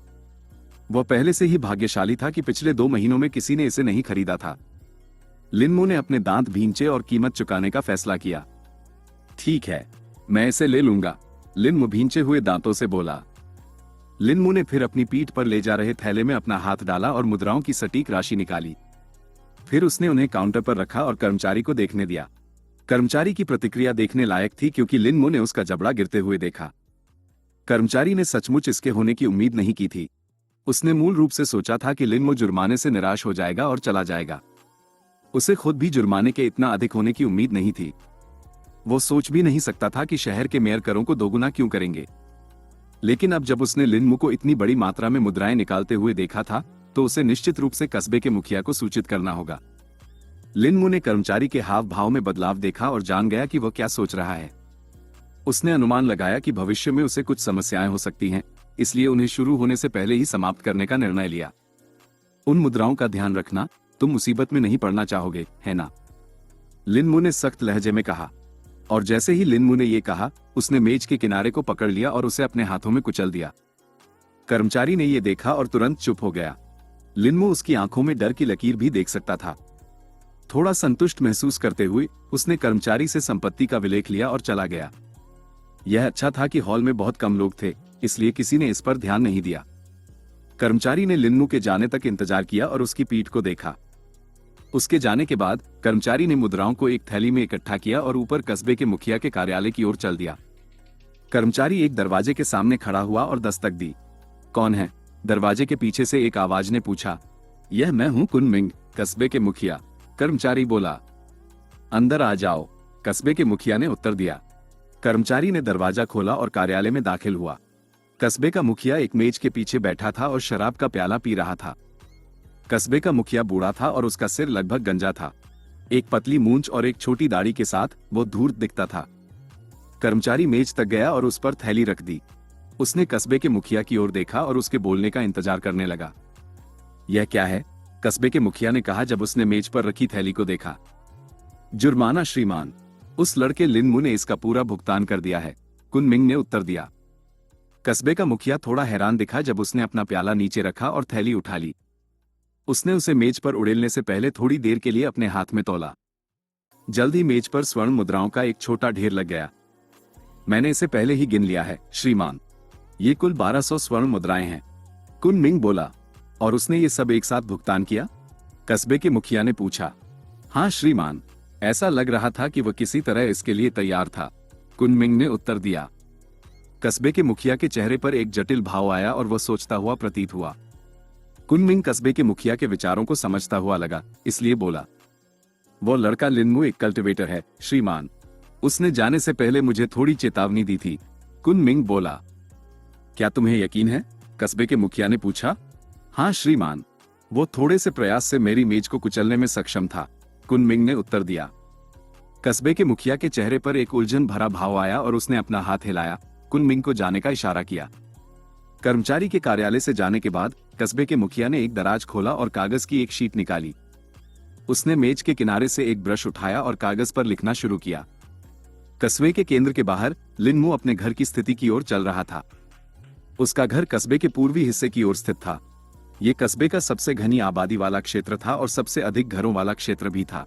वह पहले से ही भाग्यशाली था कि पिछले 2 महीनों में किसी ने इसे नहीं खरीदा था। लिनमो ने अपने दांत भींचे और कीमत चुकाने का फैसला किया। ठीक है, मैं इसे ले लूंगा, लिनमो भींचे हुए दांतों से बोला। लिनमो ने फिर अपनी पीठ पर ले जा रहे थैले में अपना हाथ डाला और मुद्राओं की सटीक राशि निकाली। फिर उसने उन्हें काउंटर पर रखा और कर्मचारी को देखने दिया। कर्मचारी की प्रतिक्रिया देखने लायक थी क्योंकि लिनमो ने उसका जबड़ा गिरते हुए देखा। कर्मचारी ने सचमुच इसके होने की उम्मीद नहीं की थी। उसने मूल रूप से सोचा था कि लिनमो जुर्माने से निराश हो जाएगा और चला जाएगा। उसे खुद भी जुर्माने के इतना अधिक होने की उम्मीद नहीं थी। वो सोच भी नहीं सकता था कि शहर के मेयर करों को दोगुना क्यों करेंगे। लेकिन अब जब उसने लिनमो को इतनी बड़ी मात्रा में मुद्राएं निकालते हुए देखा था तो उसे निश्चित रूप से कस्बे के मुखिया को सूचित करना होगा। लिनमो ने कर्मचारी के हाव भाव में बदलाव देखा और जान गया कि वह क्या सोच रहा है। उसने अनुमान लगाया कि भविष्य में उसे कुछ समस्याएं हो सकती हैं, इसलिए उन्हें शुरू होने से पहले ही समाप्त करने का निर्णय लिया। उन मुद्राओं का ध्यान रखना, तुम मुसीबत में नहीं पड़ना चाहोगे, है ना? लिनमो ने सख्त लहजे में कहा। और जैसे ही लिनमो ने यह कहा, उसने मेज के किनारे को पकड़ लिया और उसे अपने हाथों में कुचल दिया। कर्मचारी ने यह देखा और तुरंत चुप हो गया। लिनमो उसकी आंखों में डर की लकीर भी देख सकता था। थोड़ा संतुष्ट महसूस करते हुए उसने कर्मचारी से संपत्ति का विलेख लिया और चला गया। यह अच्छा था कि हॉल में बहुत कम लोग थे, इसलिए किसी ने इस पर ध्यान नहीं दिया। कर्मचारी ने लिनमो के जाने तक इंतजार किया और उसकी पीठ को देखा। उसके जाने के बाद कर्मचारी ने मुद्राओं को एक थैली में इकट्ठा किया और ऊपर कस्बे के मुखिया के कार्यालय की ओर चल दिया। कर्मचारी एक दरवाजे के सामने खड़ा हुआ और दस्तक दी। कौन है? दरवाजे के पीछे से एक आवाज ने पूछा। यह मैं हूं, कुनमिंग, कस्बे के मुखिया, कर्मचारी बोला। अंदर आ जाओ, कस्बे के मुखिया ने उत्तर दिया। कर्मचारी ने दरवाजा खोला और कार्यालय में दाखिल हुआ। कस्बे का मुखिया एक मेज के पीछे बैठा था और शराब का प्याला पी रहा था। कस्बे का मुखिया बूढ़ा था और उसका सिर लगभग गंजा था। एक पतली मूंछ और एक छोटी दाढ़ी के साथ वो धूर्त दिखता था। कर्मचारी मेज तक गया और उस पर थैली रख दी। उसने कस्बे के मुखिया की ओर देखा और उसके बोलने का इंतजार करने लगा। यह क्या है? कस्बे के मुखिया ने कहा जब उसने मेज पर रखी थैली को देखा। जुर्माना श्रीमान, उस लड़के लिनमू ने इसका पूरा भुगतान कर दिया है, कुनमिंग ने उत्तर दिया। कस्बे का मुखिया थोड़ा हैरान दिखा जब उसने अपना प्याला नीचे रखा और थैली उठा ली। उसने उसे मेज पर उड़ेलने से पहले थोड़ी देर के लिए अपने हाथ में तौला। जल्द ही मेज पर स्वर्ण मुद्राओं का एक छोटा ढेर लग गया। मैंने इसे पहले ही गिन लिया है श्रीमान, ये कुल 1200 स्वर्ण मुद्राएं हैं, कुनमिंग बोला। और उसने ये सब एक साथ भुगतान किया? कस्बे के मुखिया ने पूछा। हाँ श्रीमान, ऐसा लग रहा था कि वह किसी तरह इसके लिए तैयार था, कुनमिंग ने उत्तर दिया। कस्बे के मुखिया के चेहरे पर एक जटिल भाव आया और वह सोचता हुआ प्रतीत हुआ। कुनमिंग कस्बे के मुखिया के विचारों को समझता हुआ लगा, इसलिए बोला। वो लड़का लिनमू एक कल्टिवेटर है श्रीमान, उसने जाने से पहले मुझे थोड़ी चेतावनी दी थी, कुनमिंग बोला। क्या तुम्हें यकीन है? कस्बे के मुखिया ने पूछा। हाँ श्रीमान, वो थोड़े से प्रयास से मेरी मेज को कुचलने में सक्षम था, कुनमिंग ने उत्तर दिया। कस्बे के मुखिया के चेहरे पर एक उलझन भरा भाव आया और उसने अपना हाथ हिलाया, कुनमिंग को जाने का इशारा किया। कर्मचारी के कार्यालय से जाने के बाद कस्बे के मुखिया ने एक दराज खोला और कागज की एक शीट निकाली। उसने मेज के किनारे से एक ब्रश उठाया और कागज पर लिखना शुरू किया। कस्बे के केंद्र के बाहर लिनमू अपने घर की स्थिति की ओर चल रहा था। उसका घर कस्बे के पूर्वी हिस्से की ओर स्थित था। ये कस्बे का सबसे घनी आबादी वाला क्षेत्र था और सबसे अधिक घरों वाला क्षेत्र भी था।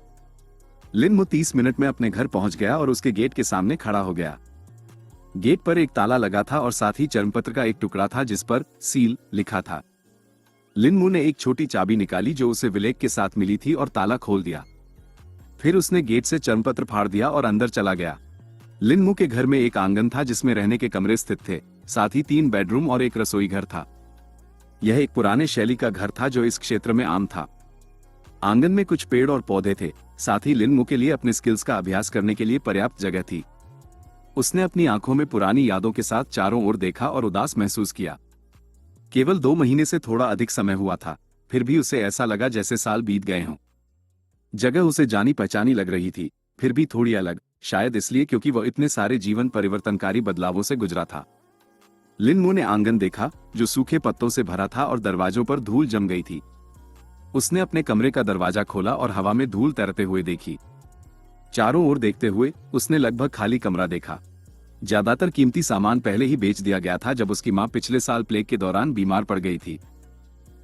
लिनमू 30 मिनट में अपने घर पहुंच गया और उसके गेट के सामने खड़ा हो गया। गेट पर एक ताला लगा था और साथ ही चर्मपत्र का एक टुकड़ा था जिस पर सील लिखा था। लिनमू ने एक छोटी चाबी निकाली जो उसे विलेक के साथ मिली थी और ताला खोल दिया। फिर उसने गेट से चर्मपत्र फाड़ दिया और अंदर चला गया। लिनमू के घर में एक आंगन था जिसमें रहने के कमरे स्थित थे, साथ ही 3 बेडरूम और एक रसोई घर था। यह एक पुराने शैली का घर था जो इस क्षेत्र में आम था। आंगन में कुछ पेड़ और पौधे थे, साथ ही लिनमू के लिए अपने स्किल्स का अभ्यास करने के लिए पर्याप्त जगह थी। उसने अपनी आंखों में पुरानी यादों के साथ चारों ओर देखा और उदास महसूस किया। केवल 2 महीने से थोड़ा अधिक समय हुआ था, फिर भी उसे ऐसा लगा जैसे साल बीत गए हों। जगह उसे जानी पहचानी लग रही थी, फिर भी थोड़ी अलग, शायद इसलिए क्योंकि वह इतने सारे जीवन परिवर्तनकारी बदलावों से गुजरा था। लिनमू ने आंगन देखा जो सूखे पत्तों से भरा था और दरवाजों पर धूल जम गई थी। उसने अपने कमरे का दरवाजा खोला और हवा में धूल तैरते हुए देखी। चारों ओर देखते हुए उसने लगभग खाली कमरा देखा। ज्यादातर कीमती सामान पहले ही बेच दिया गया था जब उसकी मां पिछले साल प्लेग के दौरान बीमार पड़ गई थी।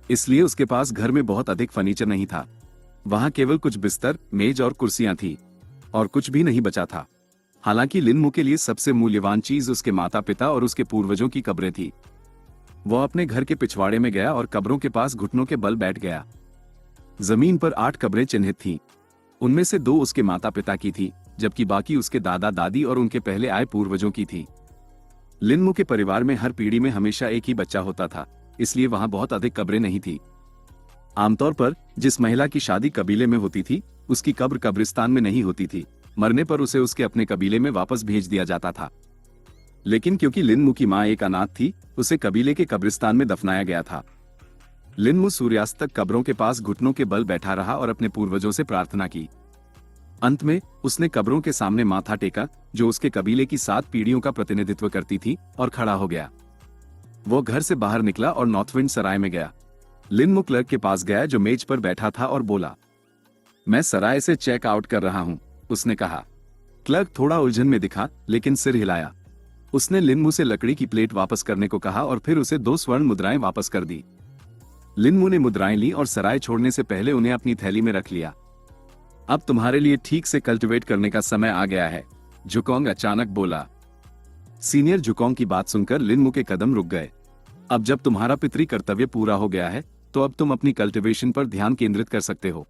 इसलिए उसके पास घर में बहुत अधिक फर्नीचर नहीं था। वहां केवल कुछ बिस्तर, मेज और कुर्सियां थी और कुछ भी नहीं बचा था। हालांकि लिनमू के लिए सबसे मूल्यवान चीज उसके माता पिता और उसके पूर्वजों की कब्रें थी। वह अपने घर के पिछवाड़े में गया और कब्रों के पास घुटनों के बल बैठ गया। जमीन पर 8 कब्रें चिन्हित थीं। उनमें से 2 उसके माता पिता की थी, जबकि बाकी उसके दादा दादी और उनके पहले आए पूर्वजों की थी। लिनमू के परिवार में हर पीढ़ी में हमेशा एक ही बच्चा होता था, इसलिए वहां बहुत अधिक कब्रें नहीं थी। आमतौर पर जिस महिला की शादी कबीले में होती थी उसकी कब्र कब्रिस्तान में नहीं होती थी। मरने पर उसे उसके अपने कबीले में वापस भेज दिया जाता था। लेकिन क्योंकि लिनमू की मां एक अनाथ थी, उसे कबीले के कब्रिस्तान में दफनाया गया था। लिनमू सूर्यास्त तक कब्रों के पास घुटनों के बल बैठा रहा और अपने पूर्वजों से प्रार्थना की। अंत में उसने कब्रों के सामने माथा टेका जो उसके कबीले की 7 पीढ़ियों का प्रतिनिधित्व करती थी और खड़ा हो गया। वो घर से बाहर निकला और नॉर्थविंड सराय में गया। लिनमू क्लर्क के पास गया जो मेज पर बैठा था और बोला, मैं सराय से चेक आउट कर रहा हूं, उसने कहा। क्लर्क थोड़ा उलझन में दिखा लेकिन सिर हिलाया। उसने लिनमू से लकड़ी की प्लेट वापस करने को कहा और फिर उसे 2 स्वर्ण मुद्राएं वापस कर दी। लिनमू ने मुद्राएं ली और सराय छोड़ने से पहले उन्हें अपनी थैली में रख लिया। अब तुम्हारे लिए ठीक से कल्टिवेट करने का समय आ गया है, जुकोंग अचानक बोला। सीनियर जुकोंग की बात सुनकर लिनमू के कदम रुक गए। अब जब तुम्हारा पितृ कर्तव्य पूरा हो गया है तो अब तुम अपनी कल्टिवेशन पर ध्यान केंद्रित कर सकते हो।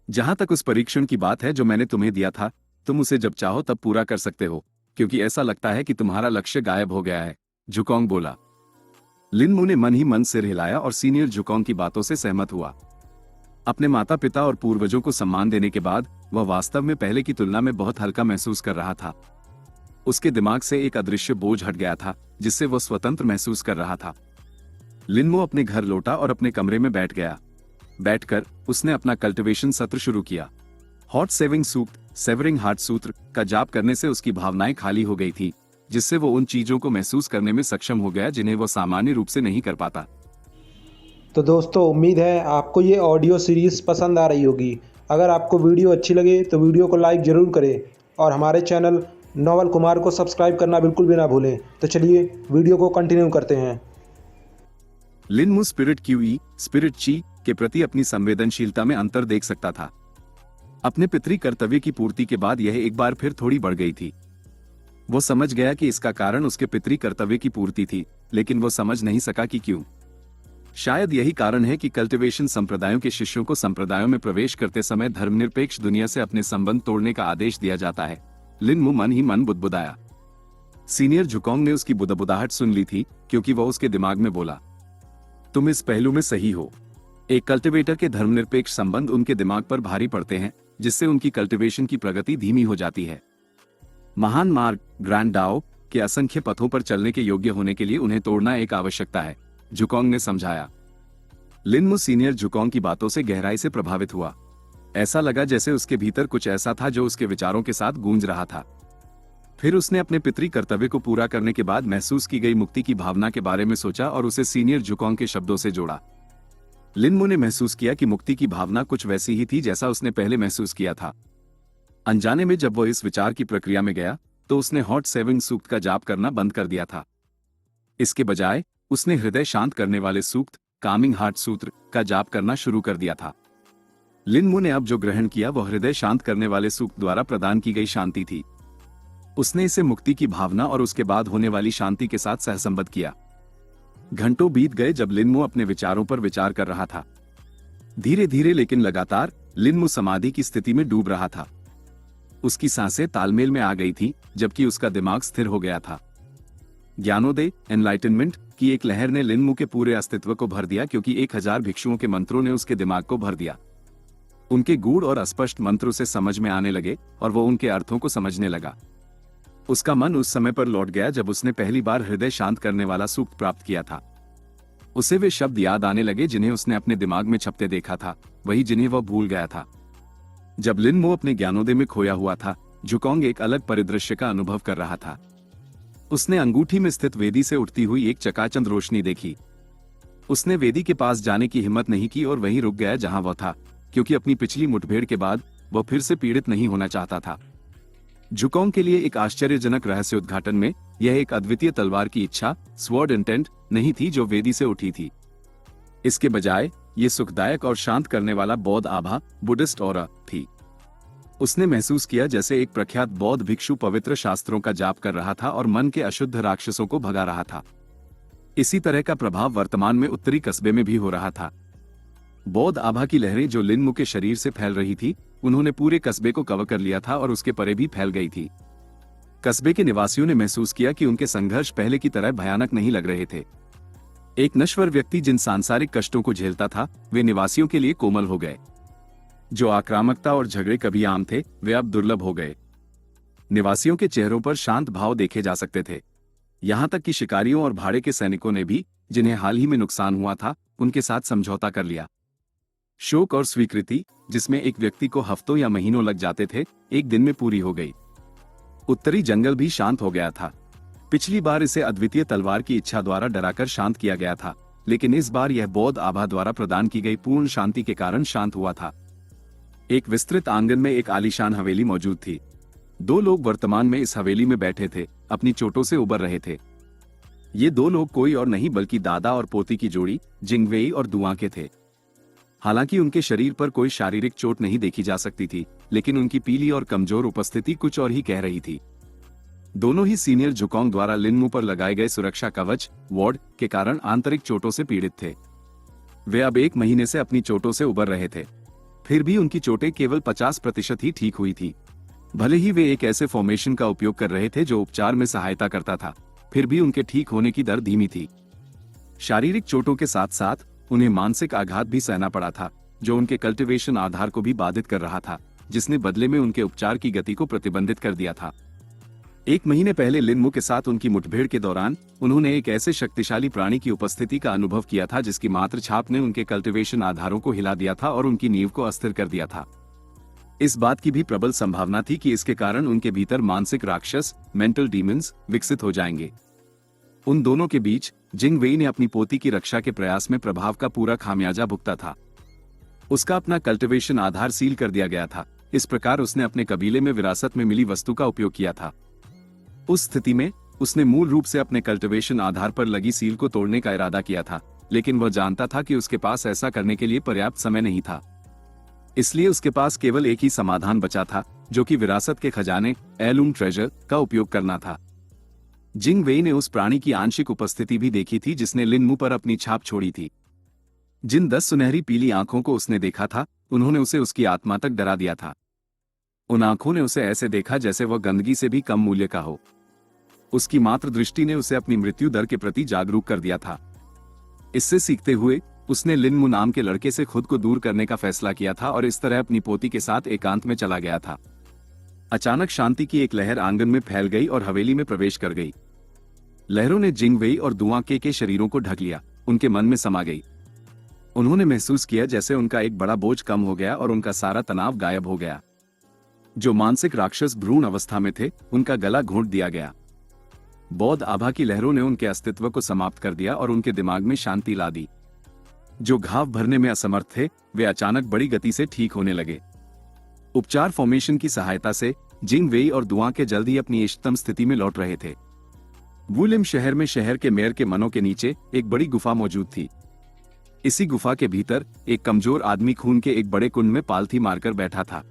जहां तक उस परीक्षण की बात है जो मैंने तुम्हें दिया था, तुम उसे जब चाहो तब पूरा कर सकते हो, क्योंकि ऐसा लगता है कि तुम्हारा लक्ष्य गायब हो गया है, जुकोंग बोला। लिनमू ने मन ही मन सिर हिलाया और सीनियर जुकोंग की बातों से सहमत हुआ। अपने माता पिता और पूर्वजों को सम्मान देने के बाद वह वास्तव में पहले की तुलना में बहुत हल्का महसूस कर रहा था। उसके दिमाग से एक अदृश्य बोझ हट गया था, जिससे वह स्वतंत्र महसूस कर रहा था। लिनमू अपने घर लौटा और अपने कमरे में बैठ गया। बैठकर उसने अपना कल्टीवेशन सत्र शुरू किया। हॉट सेविंग सूक्त, सेवरिंग हार्ट सूत्र का जाप करने से उसकी भावनाएं खाली हो गई थी, जिससे वो उन चीजों को महसूस करने में सक्षम हो गया जिन्हें वो सामान्य रूप से नहीं कर पाता। तो दोस्तों, उम्मीद है आपको ये ऑडियो सीरीज़ पसंद आ रही होगी। अगर आपको वीडियो अच्छी लगे तो वीडियो को लाइक ज़रूर करें और हमारे चैनल नवल कुमार को सब्सक्राइब करना बिल्कुल भी ना भूलें। तो चलिए वीडियो को कंटिन्यू करते हैं। लिनमू स्पिरिट क्यूई, स्पिरिट ची के प्रति अपनी संवेदनशीलता में अंतर देख सकता था। अपने पितरी कर्तव्य की पूर्ति के बाद यह एक बार फिर थोड़ी बढ़ गई थी। वो समझ गया कि इसका कारण उसके पितरी कर्तव्य की पूर्ति थी, लेकिन वो समझ नहीं सका कि क्यों। शायद यही कारण है कि कल्टीवेशन संप्रदायों के शिष्यों को संप्रदायों में प्रवेश करते समय धर्मनिरपेक्ष दुनिया से अपने संबंध तोड़ने का आदेश दिया जाता है। लिनमू मन ही मन बुदबुदाया। सीनियर जुकोंग ने उसकी बुदबुदाहट सुन ली थी, क्योंकि वह उसके दिमाग में बोला, तुम इस पहलू में सही हो। एक कल्टीवेटर के धर्मनिरपेक्ष संबंध उनके दिमाग पर भारी पड़ते हैं, जिससे उनकी कल्टीवेशन की प्रगति धीमी हो जाती है। महान मार्ग, ग्रैंड डाओ के असंख्य पथों पर चलने के योग्य होने के लिए उन्हें तोड़ना एक आवश्यकता है, जुकोंग ने समझाया। लिनमू सीनियर जुकोंग की बातों से गहराई से प्रभावित हुआ। ऐसा लगा जैसे उसके भीतर कुछ ऐसा था जो उसके विचारों के साथ गूंज रहा था। फिर उसने अपने पितरी कर्तव्य को पूरा करने के बाद महसूस की गई मुक्ति की भावना के बारे में सोचा और उसे सीनियर जुकोंग के शब्दों से जोड़ा। लिनमू ने महसूस किया कि मुक्ति की भावना कुछ वैसी ही थी जैसा उसने पहले महसूस किया था। अनजाने में जब वो इस विचार की प्रक्रिया में गया तो उसने हॉट सेविंग सूक्त का जाप करना बंद कर दिया था। इसके बजाय उसने हृदय शांत करने वाले सूक्त, कामिंग हार्ट सूत्र का जाप करना शुरू कर दिया था। लिनमू ने अब जो ग्रहण किया वह हृदय शांत करने वाले सूक्त द्वारा प्रदान की गई शांति थी। उसने इसे मुक्ति की भावना और उसके बाद होने वाली शांति के साथ सहसंबद्ध किया। घंटों बीत गए जब लिनमू अपने विचारों पर विचार कर रहा था। धीरे धीरे लेकिन लगातार लिनमू समाधि की स्थिति में डूब रहा था। उसकी सांसें तालमेल में आ गई थी, जबकि उसका दिमाग स्थिर हो गया था। ज्ञानोदय, एनलाइटनमेंट की एक लहर ने लिनमू के पूरे अस्तित्व को भर दिया, क्योंकि 1000 भिक्षुओं के मंत्रों ने उसके दिमाग को भर दिया। उनके गूढ़ और अस्पष्ट मंत्र उसे समझ में आने लगे और वो उनके अर्थों को समझने लगा। उसका मन उस समय पर लौट गया जब उसने पहली बार हृदय शांत करने वाला सूक्त प्राप्त किया था। उसे वे शब्द याद आने लगे जिन्हें उसने अपने दिमाग में छपते देखा था, वही जिन्हें वह भूल गया था। जब लिनमू अपने ज्ञानोदय में खोया हुआ था, जुकोंग एक अलग परिदृश्य का अनुभव कर रहा था। उसने अंगूठी में स्थित वेदी से उठती हुई एक चकाचंद रोशनी देखी। उसने वेदी के पास जाने की हिम्मत नहीं की और वहीं रुक गया जहां वह था, क्योंकि अपनी पिछली मुठभेड़ के बाद वह फिर से पीड़ित नहीं होना चाहता था। जुकोंग के लिए एक आश्चर्यजनक रहस्य उद्घाटन में यह एक अद्वितीय तलवार की इच्छा, स्वॉर्ड इंटेंट, नहीं थी जो वेदी से उठी थी। इसके बजाय ये सुखदायक और शांत करने वाला बौद्ध आभा, बुद्धिस्ट ऑरा थी। उसने महसूस किया जैसे एक प्रख्यात बौद्ध भिक्षु पवित्र शास्त्रों का जाप कर रहा था और मन के अशुद्ध राक्षसों को भगा रहा था। इसी तरह का प्रभाव वर्तमान में उत्तरी कस्बे में भी हो रहा था। बौद्ध आभा की लहरें जो लिनमू के शरीर से फैल रही थी, उन्होंने पूरे कस्बे को कवर कर लिया था और उसके परे भी फैल गई थी। कस्बे के निवासियों ने महसूस किया कि उनके संघर्ष पहले की तरह भयानक नहीं लग रहे थे। एक नश्वर व्यक्ति जिन सांसारिक कष्टों को झेलता था, वे निवासियों के लिए कोमल हो गए। जो आक्रामकता और झगड़े कभी आम थे, वे अब दुर्लभ हो गए। निवासियों के चेहरों पर शांत भाव देखे जा सकते थे। यहां तक कि शिकारियों और भाड़े के सैनिकों ने भी, जिन्हें हाल ही में नुकसान हुआ था, उनके साथ समझौता कर लिया। शोक और स्वीकृति, जिसमें एक व्यक्ति को हफ्तों या महीनों लग जाते थे, एक दिन में पूरी हो गई। उत्तरी जंगल भी शांत हो गया था। पिछली बार इसे अद्वितीय तलवार की इच्छा द्वारा डराकर शांत किया गया था, लेकिन इस बार यह बौद्ध आभा द्वारा प्रदान की गई पूर्ण शांति के कारण शांत हुआ था। एक विस्तृत आंगन में एक आलीशान हवेली मौजूद थी। 2 लोग वर्तमान में इस हवेली में बैठे थे, अपनी चोटों से उबर रहे थे। ये 2 लोग कोई और नहीं बल्कि दादा और पोती की जोड़ी, जिंगवेई और दुआ के थे। हालांकि उनके शरीर पर कोई शारीरिक चोट नहीं देखी जा सकती थी, लेकिन उनकी पीली और कमजोर उपस्थिति कुछ और ही कह रही थी। दोनों ही सीनियर जुकोंग द्वारा लिनमू पर लगाए गए सुरक्षा कवच, वार्ड के कारण आंतरिक चोटों से पीड़ित थे। वे अब 1 महीने से अपनी चोटों से उबर रहे थे। फिर भी उनकी चोटें केवल 50% ही ठीक हुई थी। भले ही वे एक ऐसे फॉर्मेशन का उपयोग कर रहे थे जो उपचार में सहायता करता था, फिर भी उनके ठीक होने की दर धीमी थी। शारीरिक चोटों के साथ साथ उन्हें मानसिक आघात भी सहना पड़ा था, जो उनके कल्टीवेशन आधार को भी बाधित कर रहा था, जिसने बदले में उनके उपचार की गति को प्रतिबंधित कर दिया था। 1 महीने पहले लिनमू के साथ उनकी मुठभेड़ के दौरान उन्होंने एक ऐसे शक्तिशाली प्राणी की उपस्थिति का अनुभव किया था जिसकी मात्र छाप ने उनके कल्टीवेशन आधारों को हिला दिया था और उनकी नींव को अस्थिर कर दिया था। इस बात की भी प्रबल संभावना थी कि इसके कारण उनके भीतर मानसिक राक्षस, मेंटल डीमंस, विकसित हो जाएंगे। उन दोनों के बीच जिंग वेई ने अपनी पोती की रक्षा के प्रयास में प्रभाव का पूरा खामियाजा भुगता था। उसका अपना कल्टीवेशन आधार सील कर दिया गया था। इस प्रकार उसने अपने कबीले में विरासत में मिली वस्तु का उपयोग किया था। उस स्थिति में उसने मूल रूप से अपने कल्टीवेशन आधार पर लगी सील को तोड़ने का इरादा किया था, लेकिन वह जानता था कि उसके पास ऐसा करने के लिए पर्याप्त समय नहीं था। इसलिए उसके पास केवल एक ही समाधान बचा था, जो कि विरासत के खजाने हेirloom ट्रेजर का उपयोग करना था। जिंग वेई ने उस प्राणी की आंशिक उपस्थिति भी देखी थी जिसने लिनमू पर अपनी छाप छोड़ी थी। जिन 10 सुनहरी पीली आंखों को उसने देखा था, उन्होंने उसे उसकी आत्मा तक डरा दिया था। उन आंखों ने उसे ऐसे देखा जैसे वह गंदगी से भी कम मूल्य का हो। उसकी मात्र दृष्टि ने उसे अपनी मृत्यु दर के प्रति जागरूक कर दिया था। इससे सीखते हुए उसने लिनमू नाम के लड़के से खुद को दूर करने का फैसला किया था और इस तरह अपनी पोती के साथ एकांत में चला गया था। अचानक शांति की एक लहर आंगन में फैल गई और हवेली में प्रवेश कर गई। लहरों ने जिंग वेई और दुआ के शरीरों को ढक लिया, उनके मन में समा गई। उन्होंने महसूस किया जैसे उनका एक बड़ा बोझ कम हो गया और उनका सारा तनाव गायब हो गया। जो मानसिक राक्षस भ्रूण अवस्था में थे, उनका गला घोंट दिया गया। बौद्ध आभा की लहरों ने उनके अस्तित्व को समाप्त कर दिया और उनके दिमाग में शांति ला दी। जो घाव भरने में असमर्थ थे, वे अचानक बड़ी गति से ठीक होने लगे। उपचार फॉर्मेशन की सहायता से जिंग वेई और दुआ के जल्द ही अपनी इष्टतम स्थिति में लौट रहे थे। वुलिम शहर में शहर के मेयर के मनों के नीचे एक बड़ी गुफा मौजूद थी। इसी गुफा के भीतर एक कमजोर आदमी खून के एक बड़े कुंड में पालथी मारकर बैठा था।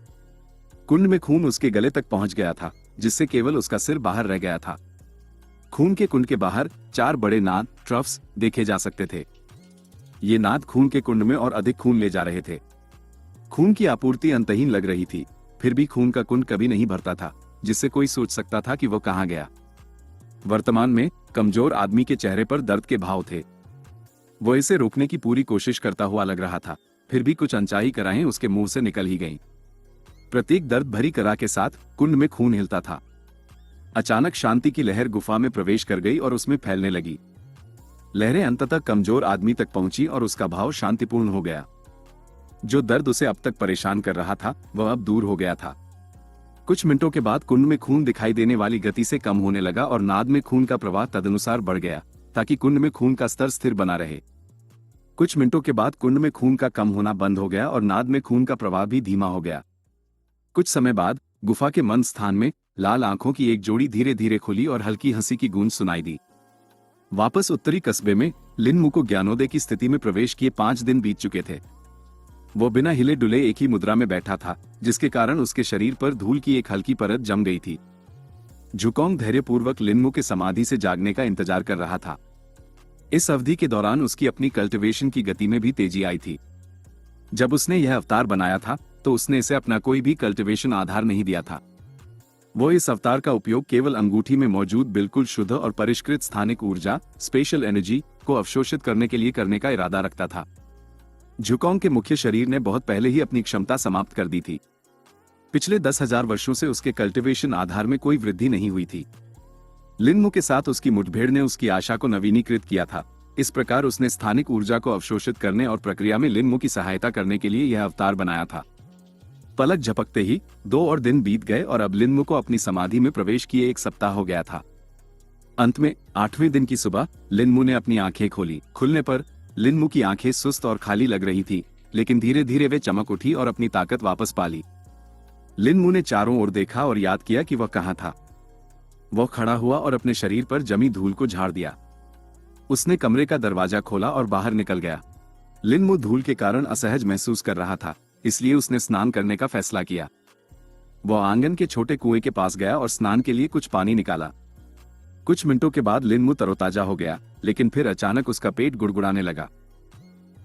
कुंड में खून उसके गले तक पहुंच गया था, जिससे केवल उसका सिर बाहर रह गया था। खून के कुंड के बाहर 4 बड़े नाद, ट्रफ्स, देखे जा सकते थे। ये नाद खून के कुंड में और अधिक खून ले जा रहे थे। खून की आपूर्ति अंतहीन लग रही थी, फिर भी खून का कुंड कभी नहीं भरता था, जिससे कोई सोच सकता था कि वो कहां गया। वर्तमान में कमजोर आदमी के चेहरे पर दर्द के भाव थे। वो इसे रोकने की पूरी कोशिश करता हुआ लग रहा था, फिर भी कुछ अनचाही कराहें उसके मुंह से निकल ही गईं। प्रत्येक दर्द भरी करा के साथ कुंड में खून हिलता था। अचानक शांति की लहर गुफा में प्रवेश कर गई और उसमें फैलने लगी। लहरें अंततः कमजोर आदमी तक पहुंची और उसका भाव शांतिपूर्ण हो गया। जो दर्द उसे अब तक परेशान कर रहा था, वह अब दूर हो गया था। कुछ मिनटों के बाद कुंड में खून दिखाई देने वाली गति से कम होने लगा और नाद में खून का प्रवाह तदनुसार बढ़ गया, ताकि कुंड में खून का स्तर स्थिर बना रहे। कुछ मिनटों के बाद कुंड में खून का कम होना बंद हो गया और नाद में खून का प्रवाह भी धीमा हो गया। कुछ समय बाद गुफा के मंद स्थान में लाल आंखों की एक जोड़ी धीरे धीरे खुली और हल्की हंसी की गूंज सुनाई दी। वापस उत्तरी कस्बे में लिनमू को ज्ञानोदय की स्थिति में प्रवेश किए 5 दिन बीत चुके थे। वो बिना हिले डुले एक ही मुद्रा में बैठा था, जिसके कारण उसके शरीर पर धूल की एक हल्की परत जम गई थी। झुकोंग धैर्यपूर्वक लिनमू के समाधि से जागने का इंतजार कर रहा था। इस अवधि के दौरान उसकी अपनी कल्टीवेशन की गति में भी तेजी आई थी। जब उसने यह अवतार बनाया था, तो उसने इसे अपना कोई भी कल्टीवेशन आधार नहीं दिया था। वो इस अवतार का उपयोग केवल अंगूठी में मौजूद बिल्कुल शुद्ध और परिष्कृत स्थानिक ऊर्जा, स्पेशल एनर्जी, को अवशोषित करने के लिए करने का इरादा रखता था। झुकोंग के मुख्य शरीर ने बहुत पहले ही अपनी क्षमता समाप्त कर दी थी। पिछले 10,000 वर्षों से उसके कल्टीवेशन आधार में कोई वृद्धि नहीं हुई थी। लिनमू के साथ उसकी मुठभेड़ ने उसकी आशा को नवीनीकृत किया था। इस प्रकार उसने स्थानिक ऊर्जा को अवशोषित करने और प्रक्रिया में लिनमू की सहायता करने के लिए यह अवतार बनाया था। पलक झपकते ही 2 और दिन बीत गए और अब लिनमू को अपनी समाधि में प्रवेश किए 1 सप्ताह हो गया था। अंत में 8वें दिन की सुबह लिनमू ने अपनी आंखें खोली। खुलने पर लिनमू की आंखें सुस्त और खाली लग रही थी, लेकिन धीरे धीरे वे चमक उठी और अपनी ताकत वापस पा ली। लिनमू ने चारों ओर देखा और याद किया कि वह कहां था। वह खड़ा हुआ और अपने शरीर पर जमी धूल को झाड़ दिया। उसने कमरे का दरवाजा खोला और बाहर निकल गया। लिनमू धूल के कारण असहज महसूस कर रहा था, इसलिए उसने स्नान करने का फैसला किया। वह आंगन के छोटे कुएं के पास गया और स्नान के लिए कुछ पानी निकाला। कुछ मिनटों के बाद लिनमू तरोताजा हो गया, लेकिन फिर अचानक उसका पेट गुड़गुड़ाने लगा।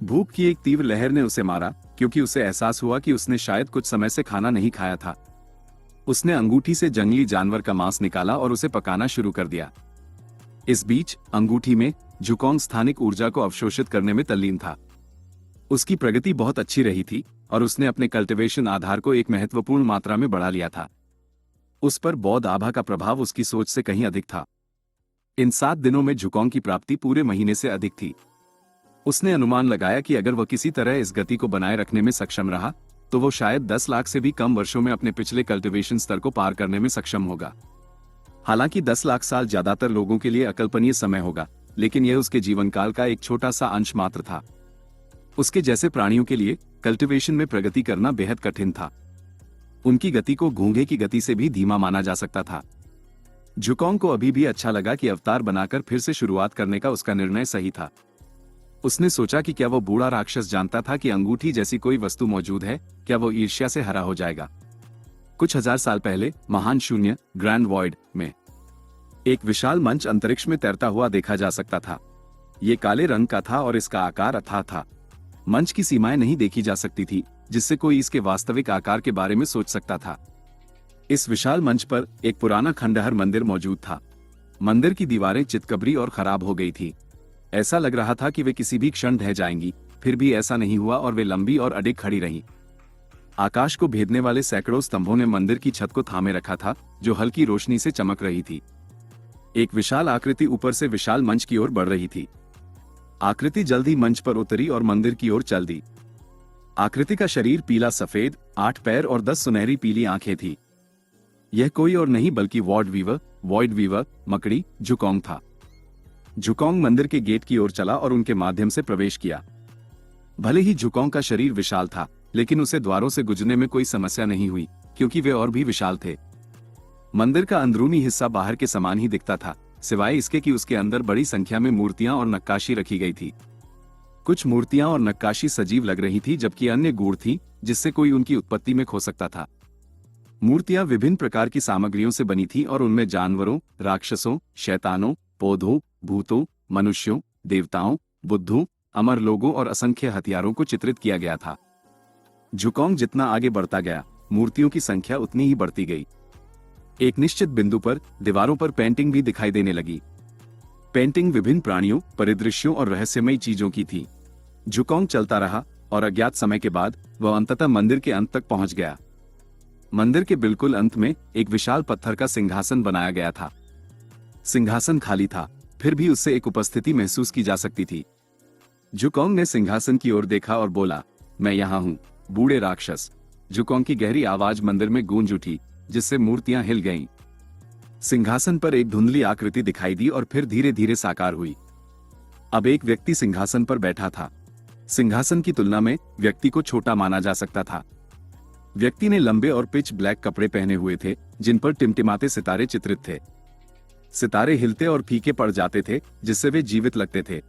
भूख की एक तीव्र लहर ने उसे मारा, क्योंकि उसे एहसास हुआ कि उसने शायद कुछ समय से खाना नहीं खाया था। उसने अंगूठी से जंगली जानवर का मांस निकाला और उसे पकाना शुरू कर दिया। इस बीच अंगूठी में जुकोंग स्थानिक ऊर्जा को अवशोषित करने में तल्लीन था। उसकी प्रगति बहुत अच्छी रही थी और उसने अपने कल्टीवेशन आधार को एक महत्वपूर्ण मात्रा में बढ़ा लिया था। उस पर बौद्ध आभा का प्रभाव उसकी सोच से कहीं अधिक था। इन 7 दिनों में जुकोंग की प्राप्ति पूरे महीने से अधिक थी। उसने अनुमान लगाया कि अगर वह किसी तरह इस गति को बनाए रखने में सक्षम रहा तो वो शायद 10 लाख से भी कम वर्षों में अपने पिछले कल्टीवेशन स्तर को पार करने में सक्षम होगा। हालांकि 10 लाख साल ज्यादातर लोगों के लिए अकल्पनीय समय होगा, लेकिन यह उसके जीवन काल का एक छोटा सा अंश मात्र था। उसके जैसे प्राणियों के लिए कल्टीवेशन में प्रगति करना बेहद कठिन था। उनकी गति को घोंघे की गति से भी धीमा माना जा सकता था। जुकोंग को अभी भी अच्छा लगा कि अवतार बनाकर फिर से शुरुआत करने का उसका निर्णय सही था। उसने सोचा कि क्या वो बूढ़ा राक्षस जानता था कि अंगूठी जैसी कोई वस्तु मौजूद है, क्या वो ईर्ष्या से हरा हो जाएगा। कुछ हजार साल पहले महान शून्य ग्रैंड वॉइड में एक विशाल मंच अंतरिक्ष में तैरता हुआ देखा जा सकता था। ये काले रंग का था और इसका आकार अथाह था। मंच की सीमाएं नहीं देखी जा सकती थी, जिससे कोई इसके वास्तविक आकार के बारे में सोच सकता था। इस विशाल मंच पर एक पुराना खंडहर मंदिर मौजूद था। मंदिर की दीवारें चितकबरी और खराब हो गई थी। ऐसा लग रहा था कि वे किसी भी क्षण ढह जाएंगी, फिर भी ऐसा नहीं हुआ और वे लंबी और अडिग खड़ी रहीं। आकाश को भेदने वाले सैकड़ों स्तंभों ने मंदिर की छत को थामे रखा था, जो हल्की रोशनी से चमक रही थी। एक विशाल आकृति ऊपर से विशाल मंच की ओर बढ़ रही थी। आकृति जल्द ही मंच पर उतरी और मंदिर की ओर चल दी। आकृति का शरीर पीला सफेद, 8 पैर और 10 सुनहरी पीली आंखें थी। यह कोई और नहीं बल्कि वॉइड वीवर मकड़ी जुकोंग था। जुकोंग मंदिर के गेट की ओर चला और उनके माध्यम से प्रवेश किया। भले ही जुकोंग का शरीर विशाल था, लेकिन उसे द्वारों से गुजरने में कोई समस्या नहीं हुई, क्योंकि वे और भी विशाल थे। मंदिर का अंदरूनी हिस्सा बाहर के समान ही दिखता था, सिवाय इसके कि उसके अंदर बड़ी संख्या में मूर्तियां और नक्काशी रखी गई थी। कुछ मूर्तियां और नक्काशी सजीव लग रही थी, जबकि अन्य गूढ़ थी, जिससे कोई उनकी उत्पत्ति में खो सकता था। मूर्तियां विभिन्न प्रकार की सामग्रियों से बनी थी और उनमें जानवरों, राक्षसों, शैतानों, पौधों, भूतों, मनुष्यों, देवताओं, बुद्धों, अमर लोगों और असंख्य हथियारों को चित्रित किया गया था। जुकोंग जितना आगे बढ़ता गया, मूर्तियों की संख्या उतनी ही बढ़ती गई। एक निश्चित बिंदु पर दीवारों पर पेंटिंग भी दिखाई देने लगी। पेंटिंग विभिन्न प्राणियों, परिदृश्यों और रहस्यमयी चीजों की थी। जुकोंग चलता रहा और अज्ञात समय के बाद वह अंततः मंदिर के अंत तक पहुंच गया। मंदिर के बिल्कुल अंत में एक विशाल पत्थर का सिंहासन बनाया गया था। सिंहासन खाली था, फिर भी उससे एक उपस्थिति महसूस की जा सकती थी। जुकोंग ने सिंहासन की ओर देखा और बोला, मैं यहाँ हूँ, बूढ़े राक्षस। जुकोंग की गहरी आवाज मंदिर में गूंज उठी, जिससे मूर्तियां हिल गईं। सिंहासन पर एक धुंधली आकृति दिखाई दी और फिर धीरे धीरे साकार हुई। अब एक व्यक्ति सिंहासन पर बैठा था। सिंहासन की तुलना में व्यक्ति को छोटा माना जा सकता था। व्यक्ति ने लंबे और पिच ब्लैक कपड़े पहने हुए थे, जिन पर टिमटिमाते सितारे चित्रित थे। सितारे हिलते और फीके पड़ जाते थे, जिससे वे जीवित लगते थे।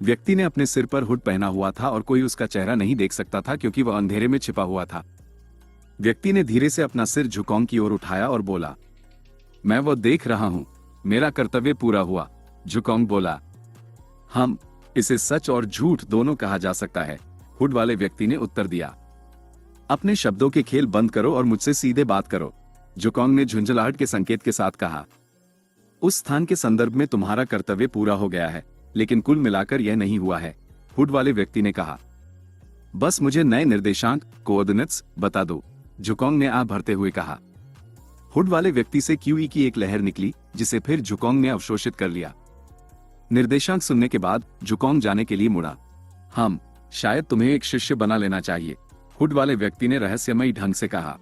व्यक्ति ने अपने सिर पर हुड पहना हुआ था और कोई उसका चेहरा नहीं देख सकता था, क्योंकि वह अंधेरे में छिपा हुआ था। व्यक्ति ने धीरे से अपना सिर जुकोंग की ओर उठाया और बोला, मैं वो देख रहा हूं, मेरा कर्तव्य पूरा हुआ। जुकोंग बोला, हम इसे सच और झूठ दोनों कहा जा सकता है। हुड वाले व्यक्ति ने उत्तर दिया, अपने शब्दों के खेल बंद करो और मुझसे सीधे बात करो। जुकोंग ने झुंझलाहट के संकेत के साथ कहा, उस स्थान के संदर्भ में तुम्हारा कर्तव्य पूरा हो गया है, लेकिन कुल मिलाकर यह नहीं हुआ है। हुड वाले व्यक्ति ने कहा, बस मुझे नए निर्देशांक कोऑर्डिनेट्स बता दो। जुकोंग ने आह भरते हुए कहा। हुड वाले व्यक्ति से क्यूई की एक लहर निकली, जिसे फिर जुकोंग ने अवशोषित कर लिया। निर्देशांक सुनने के बाद जुकोंग जाने के लिए मुड़ा। हम शायद तुम्हें एक शिष्य बना लेना चाहिए, हुड वाले व्यक्ति ने रहस्यमयी ढंग से कहा।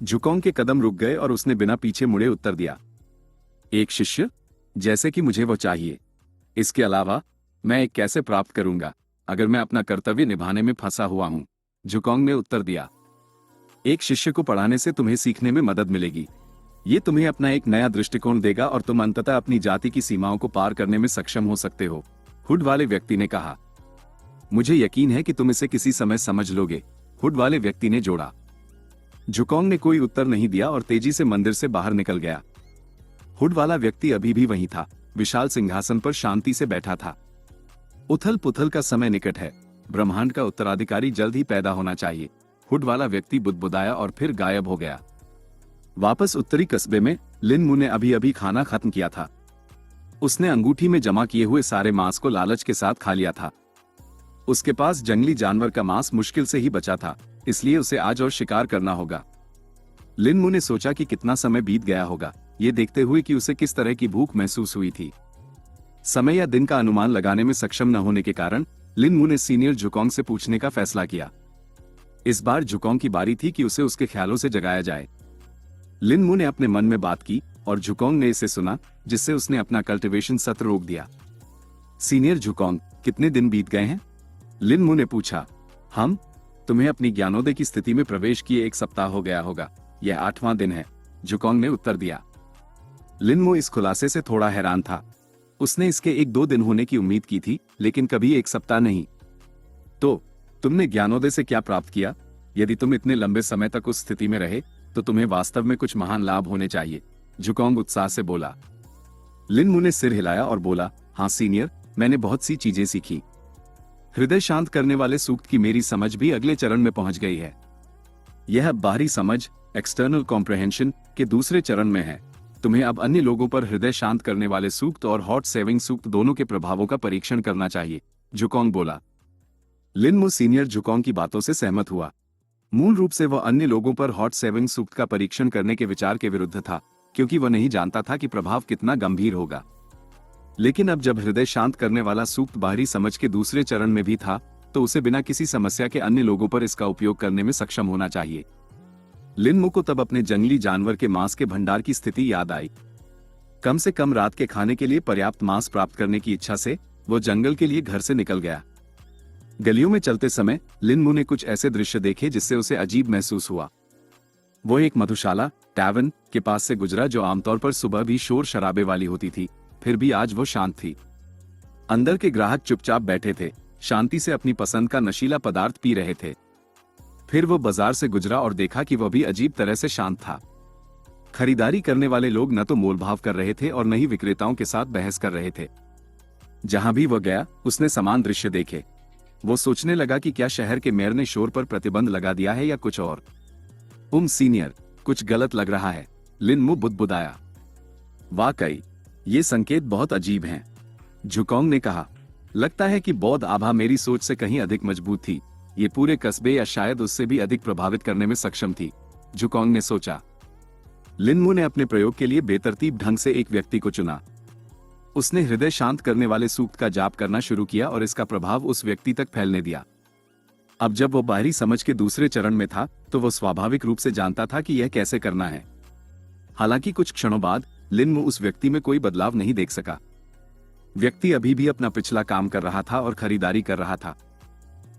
जुकोंग के कदम रुक गए और उसने बिना पीछे मुड़े उत्तर दिया, एक शिष्य? जैसे कि मुझे वो चाहिए। इसके अलावा मैं एक कैसे प्राप्त करूंगा, अगर मैं अपना कर्तव्य निभाने में फंसा हुआ हूं? जुकोंग ने उत्तर दिया, एक शिष्य को पढ़ाने से तुम्हें सीखने में मदद मिलेगी। ये तुम्हें अपना एक नया दृष्टिकोण देगा और तुम अंततः अपनी जाति की सीमाओं को पार करने में सक्षम हो सकते हो, हुड वाले व्यक्ति ने कहा। मुझे यकीन है कि तुम इसे किसी समय समझ लोगे, हुड वाले व्यक्ति ने जोड़ा। जुकोंग ने कोई उत्तर नहीं दिया और तेजी से मंदिर से बाहर निकल गया। हुड वाला व्यक्ति अभी भी वहीं था, विशाल सिंहासन पर शांति से बैठा था। उथल पुथल का समय निकट है, ब्रह्मांड का उत्तराधिकारी जल्द ही पैदा होना चाहिए। हुड वाला व्यक्ति बुदबुदाया और फिर गायब हो गया। वापस उत्तरी कस्बे में लिन मू ने अभी अभी खाना खत्म किया था। उसने अंगूठी में जमा किए हुए सारे मांस को लालच के साथ खा लिया था। उसके पास जंगली जानवर का मांस मुश्किल से ही बचा था, इसलिए उसे आज और शिकार करना होगा। लिन मू ने सोचा कि कितना समय बीत गया होगा, ये देखते हुए कि उसे किस तरह की भूख महसूस हुई थी। समय या दिन का अनुमान लगाने में सक्षम न होने के कारण लिन मू ने सीनियर जुकोंग से पूछने का फैसला किया। इस बार जुकोंग की बारी थी कि उसे उसके ख्यालों से जगाया जाए। लिन मू ने अपने मन में बात की और जुकोंग ने इसे सुना, जिससे उसने अपना कल्टीवेशन सत्र रोक दिया। सीनियर जुकोंग, कितने दिन बीत गए हैं? लिन मू ने पूछा। तुम्हें अपनी ज्ञानोदय की स्थिति में प्रवेश किए 1 सप्ताह हो गया होगा। यह 8वां दिन है, जुकोंग ने उत्तर दिया। लिन मू इस खुलासे से थोड़ा हैरान था। उसने इसके 1-2 दिन होने की उम्मीद की थी, लेकिन कभी 1 सप्ताह नहीं। तो तुमने ज्ञानोदय से क्या प्राप्त किया? यदि तुम इतने लंबे समय तक उस स्थिति में रहे तो तुम्हें वास्तव में कुछ महान लाभ होने चाहिए, जुकोंग उत्साह से बोला। लिन मू ने सिर हिलाया और बोला, हाँ सीनियर, मैंने बहुत सी चीजें सीखी। हृदय शांत करने वाले सूक्त की मेरी समझ भी अगले चरण में पहुंच गई है। यह बाहरी समझ, एक्सटर्नल कॉम्प्रहेंशन के दूसरे चरण में है। तुम्हें अब अन्य लोगों पर हृदय शांत करने वाले सूक्त और हॉट सेविंग सूक्त दोनों के प्रभावों का परीक्षण करना चाहिए, जुकोंग बोला। लिन मू सीनियर जुकोंग की बातों से सहमत हुआ। मूल रूप से वह अन्य लोगों पर हॉट सेविंग सूक्त का परीक्षण करने के विचार के विरुद्ध था, क्योंकि वह नहीं जानता था कि प्रभाव कितना गंभीर होगा। लेकिन अब जब हृदय शांत करने वाला सूक्त बाहरी समझ के दूसरे चरण में भी था, तो उसे बिना किसी समस्या के अन्य लोगों पर इसका उपयोग करने में सक्षम होना चाहिए। लिन मू को तब अपने जंगली जानवर के मांस के भंडार की स्थिति याद आई। कम से कम रात के खाने के लिए पर्याप्त मांस प्राप्त करने की इच्छा से वो जंगल के लिए घर से निकल गया। गलियों में चलते समय लिन मू ने कुछ ऐसे दृश्य देखे जिससे उसे अजीब महसूस हुआ। वो एक मधुशाला टैवर्न के पास से गुजरा, जो आमतौर पर सुबह भी शोर शराबे वाली होती थी, फिर भी आज वो शांत थी। अंदर के ग्राहक चुपचाप बैठे थे, शांति से अपनी पसंद का नशीला पदार्थ पी रहे थे। फिर वो बाजार से गुजरा और देखा कि वह भी अजीब तरह से शांत था। खरीदारी करने वाले लोग न तो मोलभाव कर रहे थे और न ही विक्रेताओं के साथ बहस कर रहे थे। जहां भी वह गया उसने समान दृश्य देखे। वो सोचने लगा कि क्या शहर के मेयर ने शोर पर प्रतिबंध लगा दिया है या कुछ और। सीनियर, कुछ गलत लग रहा है, लिन मू बुदबुदाया। वाकई ये संकेत बहुत अजीब हैं, जुकोंग ने कहा। लगता है कि बौद्ध आभा मेरी सोच से कहीं अधिक मजबूत थी। ये पूरे कस्बे या शायद उससे भी अधिक प्रभावित करने में सक्षम थी, जुकोंग ने सोचा। लिन मू ने अपने प्रयोग के लिए बेतरतीब ढंग से एक व्यक्ति को चुना। उसने हृदय शांत करने वाले सूक्त का जाप करना शुरू किया और इसका प्रभाव उस व्यक्ति तक फैलने दिया। अब जब वो बाहरी समझ के दूसरे चरण में था, तो वो स्वाभाविक रूप से जानता था कि यह कैसे करना है। हालांकि कुछ क्षणों बाद लिन मू उस व्यक्ति में कोई बदलाव नहीं देख सका। व्यक्ति अभी भी अपना पिछला काम कर रहा था और खरीदारी कर रहा था।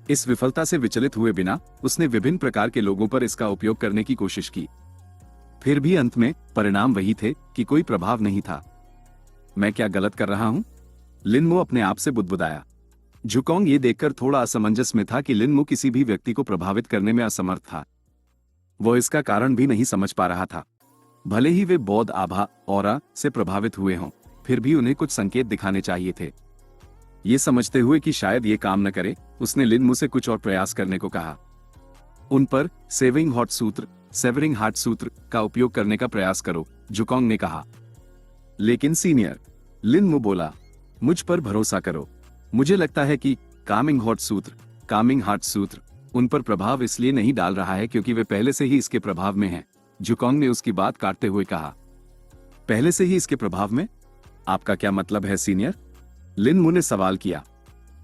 इस विफलता से विचलित हुए बिना उसने विभिन्न प्रकार के लोगों पर इसका उपयोग करने की कोशिश की। फिर भी अंत में परिणाम वही थे कि कोई प्रभाव नहीं था। मैं क्या गलत कर रहा हूं? लिन मू अपने आप से बुदबुदाया। जुकोंग ये देखकर थोड़ा असमंजस में था कि लिन मू किसी भी व्यक्ति को प्रभावित करने में असमर्थ था। वो इसका कारण भी नहीं समझ पा रहा था। भले ही वे बौद्ध आभा ऑरा से प्रभावित हुए हों, फिर भी उन्हें कुछ संकेत दिखाने चाहिए थे। ये समझते हुए कि शायद ये काम न करे, उसने लिन मू से कुछ और प्रयास करने को कहा। उन पर सेविंग हार्ट सूत्र का उपयोग करने का प्रयास करो, जुकोंग ने कहा। लेकिन सीनियर, लिन मू बोला, मुझ पर भरोसा करो। मुझे लगता है कि कामिंग हार्ट सूत्र उन पर प्रभाव इसलिए नहीं डाल रहा है क्योंकि वे पहले से ही इसके प्रभाव में हैं, जुकोंग ने उसकी बात काटते हुए कहा। पहले से ही इसके प्रभाव में? आपका क्या मतलब है सीनियर? लिन मू ने सवाल किया।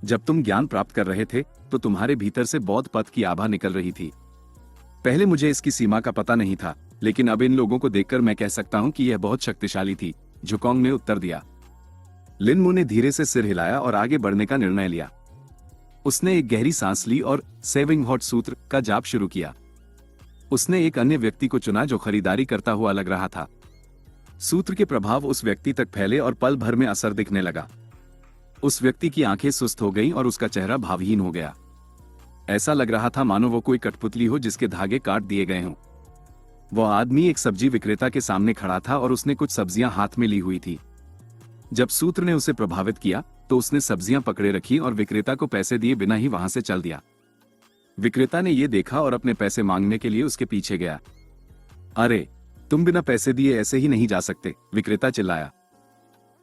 जब तुम ज्ञान प्राप्त कर रहे थे तो तुम्हारे भीतर से बौद्ध पथ की आभा निकल रही थी। पहले मुझे इसकी सीमा का पता नहीं था, लेकिन अब इन लोगों को देखकर मैं कह सकता हूं कि यह बहुत शक्तिशाली थी, जुकोंग ने उत्तर दिया। लिन मू ने धीरे से सिर हिलाया और आगे बढ़ने का निर्णय लिया। उसने एक गहरी सांस ली और सेविंग हार्ट सूत्र का जाप शुरू किया। उसने एक अन्य व्यक्ति को चुना जो खरीदारी करता हुआ लग रहा था। सूत्र के प्रभाव उस व्यक्ति तक फैले और पल भर में असर दिखने लगा। उस व्यक्ति की आंखें सुस्त हो गईं और उसका चेहरा भावहीन हो गया। ऐसा लग रहा था मानो वो कोई कठपुतली हो जिसके धागे काट दिए गए हों। वह आदमी एक सब्जी विक्रेता के सामने खड़ा था और उसने कुछ सब्जियां हाथ में ली हुई थी। जब सूत्र ने उसे प्रभावित किया तो उसने सब्जियां पकड़े रखी और विक्रेता को पैसे दिए बिना ही वहां से चल दिया। विक्रेता ने यह देखा और अपने पैसे मांगने के लिए उसके पीछे गया। अरे, तुम बिना पैसे दिए ऐसे ही नहीं जा सकते, विक्रेता चिल्लाया।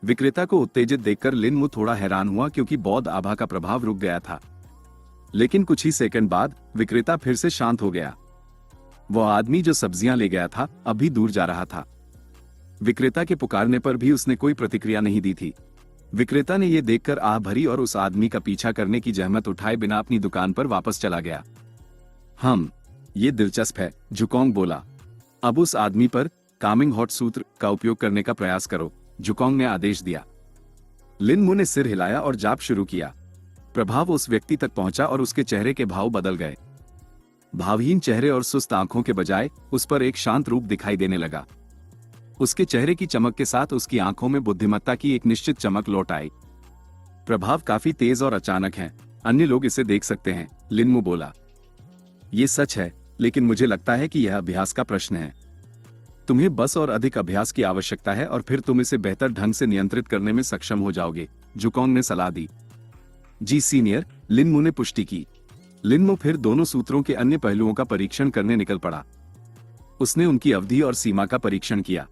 विक्रेता को उत्तेजित देखकर लिन मु थोड़ा हैरान हुआ क्योंकि बौद्ध आभा का प्रभाव रुक गया था। लेकिन कुछ ही सेकंड बाद विक्रेता फिर से शांत हो गया। वह आदमी जो सब्जियां ले गया था अब भी दूर जा रहा था। विक्रेता के पुकारने पर भी उसने कोई प्रतिक्रिया नहीं दी थी। विक्रेता ने यह देखकर आह भरी और उस आदमी का पीछा करने की जहमत उठाए बिना अपनी दुकान पर वापस चला गया। ये दिलचस्प है, जुकोंग बोला। अब उस आदमी पर कामिंग हॉट सूत्र का उपयोग करने का प्रयास करो, जुकोंग ने आदेश दिया। लिन मु ने सिर हिलाया और जाप शुरू किया। प्रभाव उस व्यक्ति तक पहुंचा और उसके चेहरे के भाव बदल गए। भावहीन चेहरे और सुस्त आंखों के बजाय उस पर एक शांत रूप दिखाई देने लगा। उसके चेहरे की चमक के साथ उसकी आंखों में बुद्धिमत्ता की एक निश्चित चमक लौट आई। प्रभाव काफी तेज और अचानक है, अन्य लोग इसे देख सकते हैं, लिन मु बोला। ये सच है, लेकिन मुझे लगता है कि यह अभ्यास का प्रश्न है। तुम्हें बस और अधिक अभ्यास की आवश्यकता है और फिर तुम इसे बेहतर ढंग से नियंत्रित करने में सक्षम हो जाओगे, जुकोंग ने सलाह दी। जी सीनियर, लिन मु ने पुष्टि की। लिन मु फिर दोनों सूत्रों के अन्य पहलुओं का परीक्षण करने निकल पड़ा। उसने उनकी अवधि और सीमा का परीक्षण किया।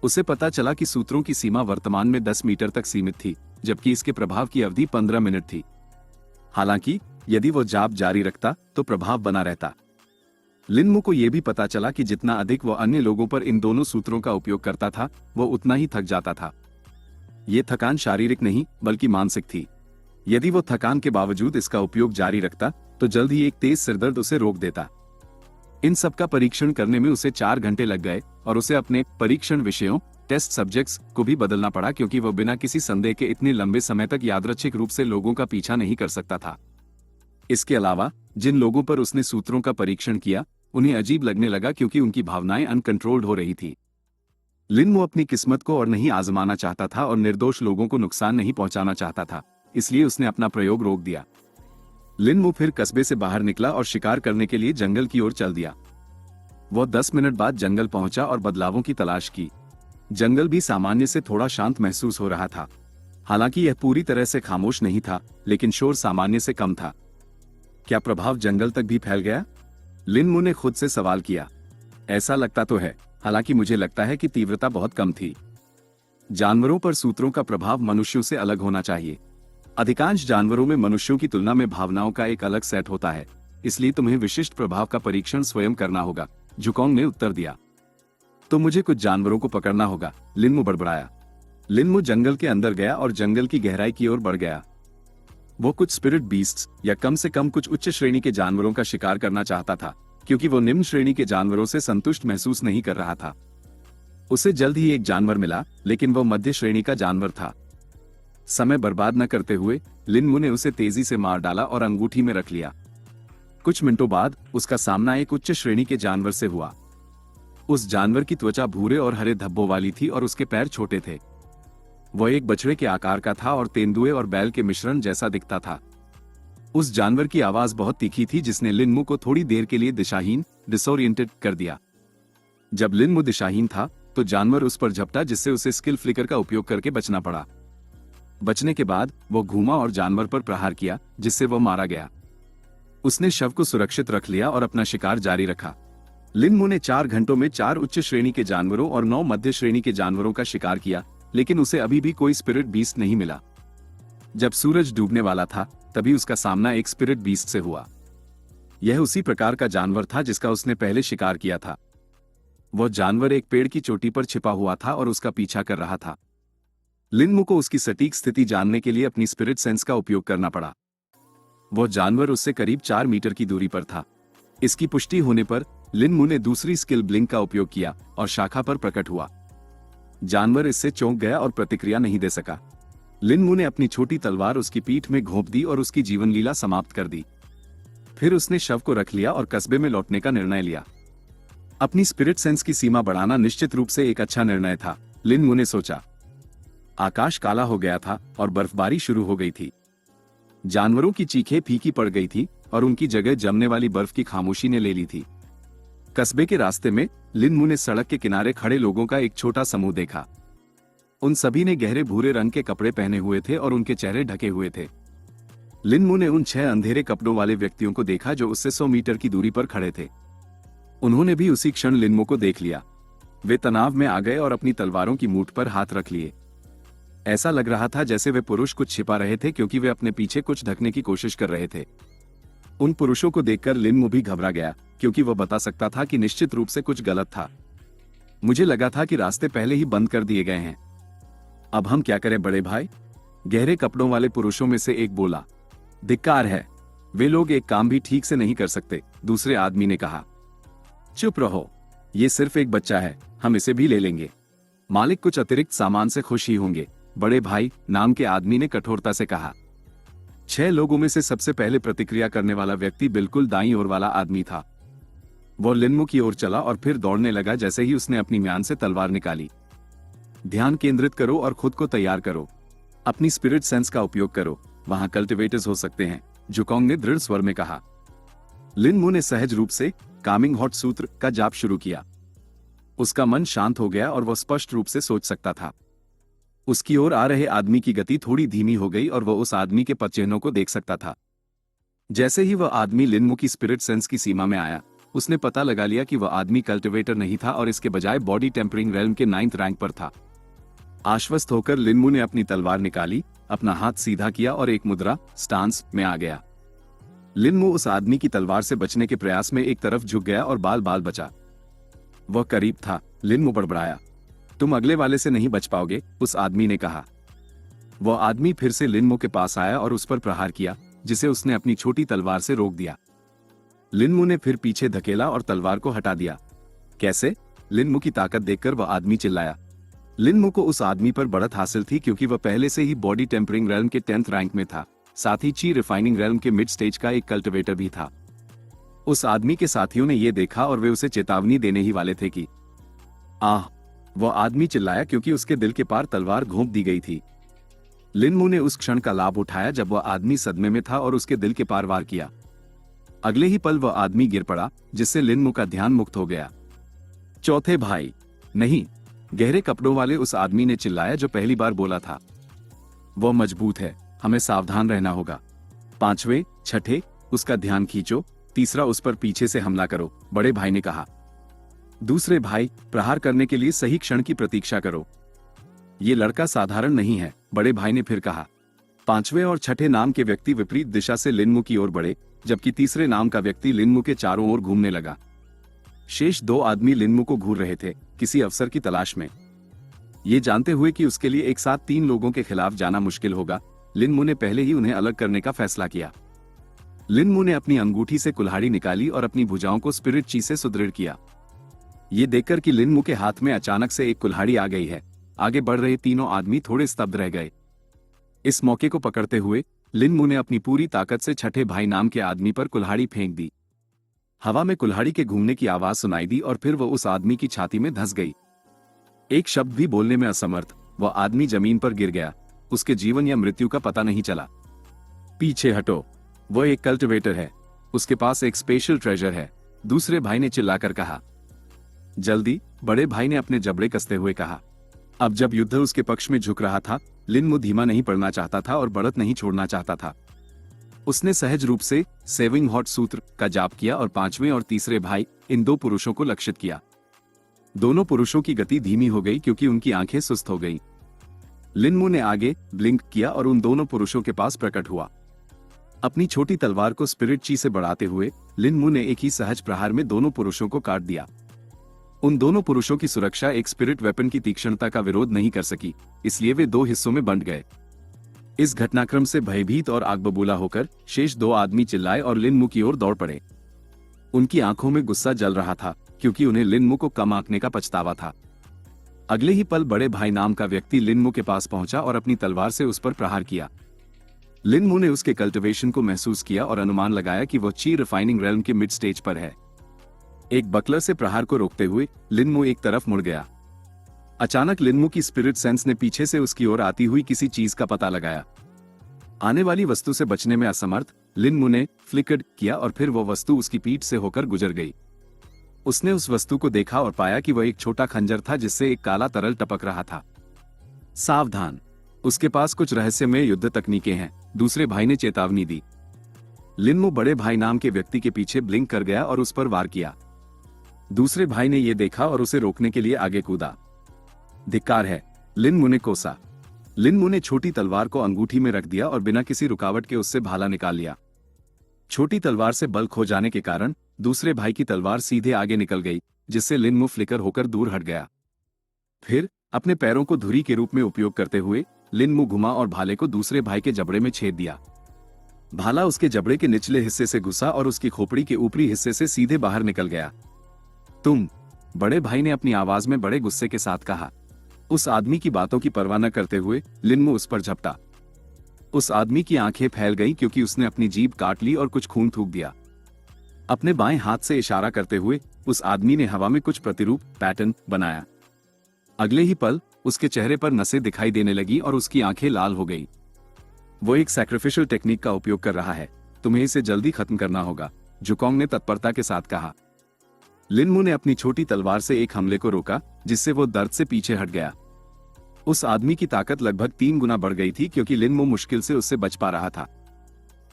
उसे पता चला कि सूत्रों की सीमा वर्तमान में 10 मीटर तक सीमित थी, जबकि इसके प्रभाव की अवधि 15 मिनट थी। हालांकि यदि वो जाप जारी रखता तो प्रभाव बना रहता। लिन मु को यह भी पता चला कि जितना अधिक वो अन्य लोगों पर इन दोनों सूत्रों का उपयोग करता था, वो उतना ही थक जाता था। ये थकान शारीरिक नहीं बल्कि मानसिक थी। यदि वो थकान के बावजूद इसका उपयोग जारी रखता तो जल्द ही एक तेज सिरदर्द उसे रोक देता। इन सब का परीक्षण करने में उसे 4 घंटे लग गए और उसे अपने परीक्षण विषयों टेस्ट सब्जेक्ट्स को भी बदलना पड़ा, क्योंकि वह बिना किसी संदेह के इतने लंबे समय तक यादृच्छिक रूप से लोगों का पीछा नहीं कर सकता था। इसके अलावा जिन लोगों पर उसने सूत्रों का परीक्षण किया उन्हें अजीब लगने लगा, क्योंकि उनकी भावनाएं अनकंट्रोल्ड हो रही थी। लिन मु अपनी किस्मत को और नहीं आजमाना चाहता था और निर्दोष लोगों को नुकसान नहीं पहुंचाना चाहता था, इसलिए उसने अपना प्रयोग रोक दिया। लिन मु फिर कस्बे से बाहर निकला और शिकार करने के लिए जंगल की ओर चल दिया। वह 10 मिनट बाद जंगल पहुंचा और बदलावों की तलाश की। जंगल भी सामान्य से थोड़ा शांत महसूस हो रहा था। हालांकि यह पूरी तरह से खामोश नहीं था, लेकिन शोर सामान्य से कम था। क्या प्रभाव जंगल तक भी फैल गया? लिन मु ने खुद से सवाल किया। ऐसा लगता तो है, हालांकि मुझे लगता है कि तीव्रता बहुत कम थी। जानवरों पर सूत्रों का प्रभाव मनुष्यों से अलग होना चाहिए। अधिकांश जानवरों में मनुष्यों की तुलना में भावनाओं का एक अलग सेट होता है, इसलिए तुम्हें विशिष्ट प्रभाव का परीक्षण स्वयं करना होगा, जुकोंग ने उत्तर दिया। तो मुझे कुछ जानवरों को पकड़ना होगा, लिन मु बड़बड़ाया। लिन मु जंगल के अंदर गया और जंगल की गहराई की ओर बढ़ गया। वो कुछ स्पिरिट बीस्ट्स या कम से कम कुछ उच्च श्रेणी के जानवरों का शिकार करना चाहता था, क्योंकि वो निम्न श्रेणी के जानवरों से संतुष्ट महसूस नहीं कर रहा था। उसे जल्द ही एक जानवर मिला, लेकिन वो मध्य श्रेणी का जानवर था। समय बर्बाद न करते हुए लिन मु ने उसे तेजी से मार डाला और अंगूठी में रख लिया। कुछ मिनटों बाद उसका सामना एक उच्च श्रेणी के जानवर से हुआ। उस जानवर की त्वचा भूरे और हरे धब्बों वाली थी और उसके पैर छोटे थे। वह एक बछड़े के आकार का था और तेंदुए और बैल के मिश्रण जैसा दिखता था। उस जानवर की आवाज बहुत तीखी थी, जिसने लिन मु को थोड़ी देर के लिए डिसोरिएंटेड कर दिया। जब लिन मु दिशाहीन था तो जानवर उस पर झपटा, जिससे उसे स्किल फ्लिकर का उपयोग करके बचना पड़ा। बचने के बाद वो घूमा और जानवर पर प्रहार किया, जिससे वह मारा गया। उसने शव को सुरक्षित रख लिया और अपना शिकार जारी रखा। लिन मु ने 4 घंटों में 4 उच्च श्रेणी के जानवरों और 9 मध्य श्रेणी के जानवरों का शिकार किया, लेकिन उसे अभी भी कोई स्पिरिट बीस्ट नहीं मिला। जब सूरज डूबने वाला था तभी उसका सामना एक स्पिरिट बीस्ट से हुआ। यह उसी प्रकार का जानवर था जिसका उसने पहले शिकार किया था। वह जानवर एक पेड़ की चोटी पर छिपा हुआ था और उसका पीछा कर रहा था। लिन मु को उसकी सटीक स्थिति जानने के लिए अपनी स्पिरिट सेंस का उपयोग करना पड़ा। वह जानवर उससे करीब 4 मीटर की दूरी पर था। इसकी पुष्टि होने पर लिन मु ने दूसरी स्किल ब्लिंक का उपयोग किया और शाखा पर प्रकट हुआ। जानवर इससे चौंक गया और प्रतिक्रिया नहीं दे सका। लिन मु ने अपनी छोटी तलवार उसकी पीठ में घोंप दी और उसकी जीवन लीला समाप्त कर दी। फिर उसने शव को रख लिया और कस्बे में लौटने का निर्णय लिया। अपनी स्पिरिट सेंस की सीमा बढ़ाना निश्चित रूप से एक अच्छा निर्णय था, लिन मु ने सोचा। आकाश काला हो गया था और बर्फबारी शुरू हो गई थी। जानवरों की चीखें फीकी पड़ गई थी और उनकी जगह जमने वाली बर्फ की खामोशी ने ले ली थी। कस्बे के रास्ते में लिन मु ने सड़क के किनारे खड़े लोगों का एक छोटा समूह देखा। उन सभी ने गहरे भूरे रंग के कपड़े पहने हुए थे और उनके चेहरे ढके हुए थे। लिनमू ने उन 6 अंधेरे कपड़ों वाले व्यक्तियों को देखा जो उससे 100 मीटर की दूरी पर खड़े थे। उन्होंने भी उसी क्षण लिनमू को देख लिया। वे तनाव में आ गए और अपनी तलवारों की मूठ पर हाथ रख लिए। ऐसा लग रहा था जैसे वे पुरुष कुछ छिपा रहे थे, क्योंकि वे अपने पीछे कुछ ढकने की कोशिश कर रहे थे। उन पुरुषों को देखकर लिनमू भी घबरा गया, क्योंकि वह बता सकता था कि निश्चित रूप से कुछ गलत था। मुझे लगा था कि रास्ते पहले ही बंद कर दिए गए हैं। अब हम क्या करें बड़े भाई? गहरे कपड़ों वाले पुरुषों में से एक बोला। धिक्कार है, वे लोग एक काम भी ठीक से नहीं कर सकते, दूसरे आदमी ने कहा। चुप रहो, ये सिर्फ एक बच्चा है, हम इसे भी ले लेंगे। मालिक कुछ अतिरिक्त सामान से खुश ही होंगे, बड़े भाई, नाम के आदमी ने कठोरता से कहा। 6 लोगों में से सबसे पहले प्रतिक्रिया करने वाला व्यक्ति बिल्कुल दाईं ओर वाला आदमी था। वह लिनमू की ओर चला और फिर दौड़ने लगा जैसे ही उसने अपनी म्यान से तलवार निकाली। ध्यान केंद्रित करो और खुद को तैयार करो। अपनी स्पिरिट सेंस का उपयोग करो, वहां कल्टिवेटर्स हो सकते हैं, जुकोंग ने दृढ़ स्वर में कहा। लिनमू ने सहज रूप से कामिंग हॉट सूत्र का जाप शुरू किया। उसका मन शांत हो गया और वह स्पष्ट रूप से सोच सकता था। उसकी ओर आ रहे आदमी की गति थोड़ी धीमी हो गई और वह उस आदमी के पदचिह्नों को देख सकता था। जैसे ही वह आदमी लिनमू की स्पिरिट सेंस की सीमा में आया, उसने पता लगा लिया कि वह आदमी कल्टिवेटर नहीं था और इसके बजाय बॉडी टेम्परिंग रेल्म के 9th रैंक पर था। आश्वस्त होकर लिनमू ने अपनी तलवार निकाली, अपना हाथ सीधा किया और एक मुद्रा स्टांस में आ गया। लिनमू उस आदमी की तलवार से बचने के प्रयास में एक तरफ झुक गया और बाल बाल बचा। वह करीब था। लिनमू बड़बड़ाया। तुम अगले वाले से नहीं बच पाओगे, उस आदमी ने कहा। वह आदमी फिर से लिनमू के पास आया और उस पर प्रहार किया, जिसे उसने अपनी छोटी तलवार से रोक दिया। लिनमू ने फिर पीछे धकेला और तलवार को हटा दिया। कैसे? लिनमू की ताकत देखकर वह आदमी चिल्लाया। लिनमू को उस आदमी पर बढ़त हासिल थी, क्योंकि वह पहले से ही बॉडी टेम्परिंग रेल्म के 10th रैंक में था, साथ ही ची रिफाइनिंग रेल्म के मिड स्टेज का एक कल्टिवेटर भी था। उस आदमी के साथियों ने यह देखा और वे उसे चेतावनी देने ही वाले थे कि आह! वह आदमी चिल्लाया, क्योंकि उसके दिल के पार तलवार घोंप दी गई थी। लिनमू ने उस क्षण का लाभ उठाया जब वह आदमी सदमे में था और उसके दिल के पार वार किया। अगले ही पल वह आदमी गिर पड़ा, जिससे लिनमू का ध्यान मुक्त हो गया। चौथे भाई, नहीं, गहरे कपड़ों वाले उस आदमी ने चिल्लाया जो पहली बार बोला था। वह मजबूत है, हमें सावधान रहना होगा। 5वें, 6ठे, उसका ध्यान खींचो, तीसरा उस पर पीछे से हमला करो, बड़े भाई ने कहा। दूसरे भाई, प्रहार करने के लिए सही क्षण की प्रतीक्षा करो। ये लड़का साधारण नहीं है, बड़े भाई ने फिर कहा। 5वें और 6ठे नाम के व्यक्ति विपरीत दिशा से लिनमू की ओर बढ़े, जबकि तीसरे नाम का व्यक्ति लिनमू के चारों ओर घूमने लगा। शेष 2 आदमी लिनमू को घूर रहे थे, किसी अवसर की तलाश में। ये जानते हुए कि उसके लिए एक साथ 3 लोगों के खिलाफ जाना मुश्किल होगा, लिनमू ने पहले ही उन्हें अलग करने का फैसला किया। लिनमू ने अपनी अंगूठी से कुल्हाड़ी निकाली और अपनी भुजाओं को स्पिरिट ची से सुदृढ़ किया। ये देखकर कि लिनमू के हाथ में अचानक से एक कुल्हाड़ी आ गई है, आगे बढ़ रहे तीनों आदमी थोड़े स्तब्ध रह गए। इस मौके को पकड़ते हुए लिनमू ने अपनी पूरी ताकत से 6ठे भाई नाम के आदमी पर कुल्हाड़ी फेंक दी। हवा में कुल्हाड़ी के घूमने की आवाज सुनाई दी और फिर वह उस आदमी की छाती में धंस गई। एक शब्द भी बोलने में असमर्थ, वह आदमी जमीन पर गिर गया। उसके जीवन या मृत्यु का पता नहीं चला। पीछे हटो, वह एक कल्टिवेटर है, उसके पास एक स्पेशल ट्रेजर है, दूसरे भाई ने चिल्लाकर कहा। जल्दी, बड़े भाई ने अपने जबड़े कसते हुए कहा। अब जब युद्ध उसके पक्ष में झुक रहा था, लिनमू धीमा नहीं पड़ना चाहता था और बढ़त नहीं छोड़ना चाहता था। उसने सहज रूप से सेविंग हॉट सूत्र का जाप किया और 5वें और तीसरे भाई, इन 2 पुरुषों को लक्षित किया। दोनों पुरुषों की गति धीमी हो गई क्योंकि उनकी आंखें सुस्त हो गईं। लिनमू ने आगे ब्लिंक किया और उन दोनों पुरुषों के पास प्रकट हुआ। अपनी छोटी तलवार को स्पिरिट ची से बढ़ाते हुए लिनमू ने एक ही सहज प्रहार में दोनों पुरुषों को काट दिया। उन दोनों पुरुषों की सुरक्षा एक स्पिरिट वेपन की तीक्ष्णता का विरोध नहीं कर सकी, इसलिए वे 2 हिस्सों में बंट गए। इस घटनाक्रम से भयभीत और आग बबूला होकर शेष 2 आदमी चिल्लाए और लिनमू की ओर दौड़ पड़े। उनकी आंखों में गुस्सा जल रहा था, क्योंकि उन्हें लिनमू को कम आंकने का पछतावा था। अगले ही पल बड़े भाई नाम का व्यक्ति लिनमू के पास पहुंचा और अपनी तलवार से उस पर प्रहार किया। लिनमू ने उसके कल्टिवेशन को महसूस किया और अनुमान लगाया कि वह ची रिफाइनिंग रेल्म के मिड स्टेज पर है। एक बकलर से प्रहार को रोकते हुए लिनमू एक तरफ मुड़ गया। अचानक लिनमू की स्पिरिट सेंस ने पीछे से उसकी ओर आती हुई किसी चीज का पता लगाया। आने वाली वस्तु से बचने में असमर्थ लिनमू ने फ्लिकर्ड किया और फिर वह वस्तु उसकी पीठ से होकर गुजर गई। उसने उस वस्तु को देखा और पाया कि वह एक छोटा खंजर था जिससे एक काला तरल टपक रहा था। सावधान, उसके पास कुछ रहस्यमय युद्ध तकनीकें हैं, दूसरे भाई ने चेतावनी दी। लिनमो बड़े भाई नाम के व्यक्ति के पीछे ब्लिंक कर गया और उस पर वार किया। दूसरे भाई ने यह देखा और उसे रोकने के लिए आगे कूदा। धिक्कार है, लिनमो ने कोसा। लिनमो ने छोटी तलवार को अंगूठी में रख दिया और बिना किसी रुकावट के उससे भाला निकाल लिया। छोटी तलवार से बल खो जाने के कारण दूसरे भाई की तलवार सीधे आगे निकल गई, जिससे लिनमो फ्लिकर होकर दूर हट गया। फिर अपने पैरों को धुरी के रूप में उपयोग करते हुए लिनमो घुमा और भाले को दूसरे भाई के जबड़े में छेद दिया। भाला उसके जबड़े के निचले हिस्से से घुसा और उसकी खोपड़ी के ऊपरी हिस्से से सीधे बाहर निकल गया। तुम, बड़े भाई ने अपनी आवाज में बड़े गुस्से के साथ कहा। उस आदमी की बातों की परवाह न करते हुए लिनमो उस पर झपटा। उस आदमी की आंखें फैल गईं क्योंकि उसने अपनी जीभ काट ली और कुछ खून थूक दिया। अपने बाएं हाथ से इशारा करते हुए उस आदमी ने हवा में कुछ प्रतिरूप पैटर्न बनाया। अगले ही पल उसके चेहरे पर नसें दिखाई देने लगी और उसकी आंखें लाल हो गई। वो एक सैक्रिफिशियल टेक्निक का उपयोग कर रहा है, तुम्हें इसे जल्दी खत्म करना होगा, जुकोंग ने तत्परता के साथ कहा। लिनमो ने अपनी छोटी तलवार से एक हमले को रोका, जिससे वो दर्द से पीछे हट गया। उस आदमी की ताकत लगभग 3 गुना बढ़ गई थी क्योंकि लिनमो मुश्किल से उससे बच पा रहा था।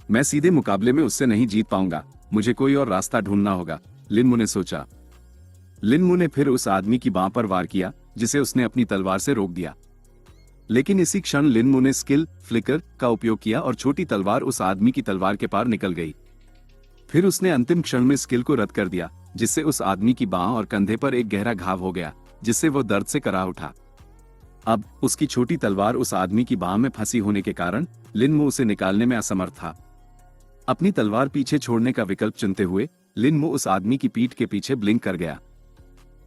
मैं सीधे मुकाबले में उससे नहीं जीत पाऊंगा, मुझे कोई और रास्ता ढूंढना होगा, लिनमो ने सोचा। लिनमो ने फिर उस आदमी की बांह पर वार किया, जिसे उसने अपनी तलवार से रोक दिया। लेकिन इसी क्षण लिनमो ने स्किल फ्लिकर का उपयोग किया और छोटी तलवार उस आदमी की तलवार के पार निकल गई। फिर उसने अंतिम क्षण में स्किल को रद्द कर दिया, जिससे उस आदमी की बांह और कंधे पर एक गहरा घाव हो गया, जिससे वो दर्द से करा उठा। अब उसकी छोटी तलवार उस आदमी की बांह में फंसी होने के कारण लिनमो उसे निकालने में असमर्थ था। अपनी तलवार पीछे छोड़ने का विकल्प चुनते हुए लिनमो उस आदमी की पीठ के पीछे ब्लिंक कर गया।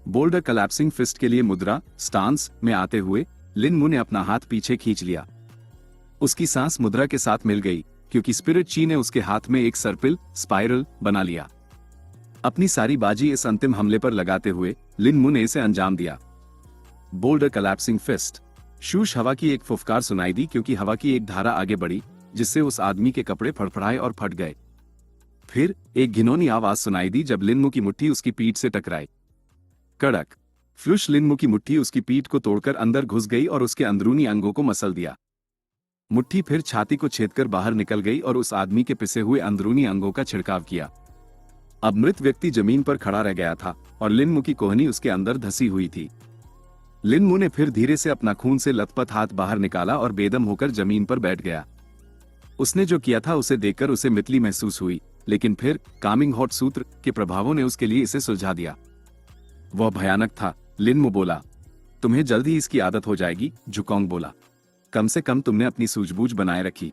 बोल्डर कलैप्सिंग फिस्ट के लिए मुद्रा स्टांस में आते हुए लिनमो ने अपना हाथ पीछे खींच लिया। उसकी सांस मुद्रा के साथ मिल गई क्योंकि स्पिरिट ची ने उसके हाथ में एक सर्पिल स्पाइरल बना लिया। अपनी सारी बाजी इस अंतिम हमले पर लगाते हुए लिनमो ने इसे अंजाम दिया। Boulder कलैप्सिंग fist. शूश हवा की एक फुफकार सुनाई दी क्योंकि हवा की एक धारा आगे बढ़ी, जिससे उस आदमी के कपड़े फड़फड़ाए और फट गए। फिर एक घिनौनी आवाज सुनाई दी जब लिनमो की मुट्ठी उसकी पीठ से टकराई। कड़क फ्लुश। लिनमो की मुट्ठी उसकी पीठ को तोड़कर अंदर घुस गई और उसके अंदरूनी अंगों को मसल दिया। मुट्ठी फिर छाती को छेदकर बाहर निकल गई और उस आदमी के पिसे हुए अंदरूनी अंगों का छिड़काव किया। अब मृत व्यक्ति जमीन पर खड़ा रह गया था और लिनमो की कोहनी उसके अंदर धसी हुई थी। लिनमो ने फिर धीरे से अपना खून से लथपथ हाथ बाहर निकाला और बेदम होकर जमीन पर बैठ गया। उसने जो किया था उसे देखकर उसे मितली महसूस हुई, लेकिन फिर कामिंग हॉट सूत्र के प्रभावों ने उसके लिए इसे सुलझा दिया। वह भयानक था, लिनमो बोला। तुम्हें जल्द ही इसकी आदत हो जाएगी, जुकोंग बोला। कम से कम तुमने अपनी सूझबूझ बनाए रखी।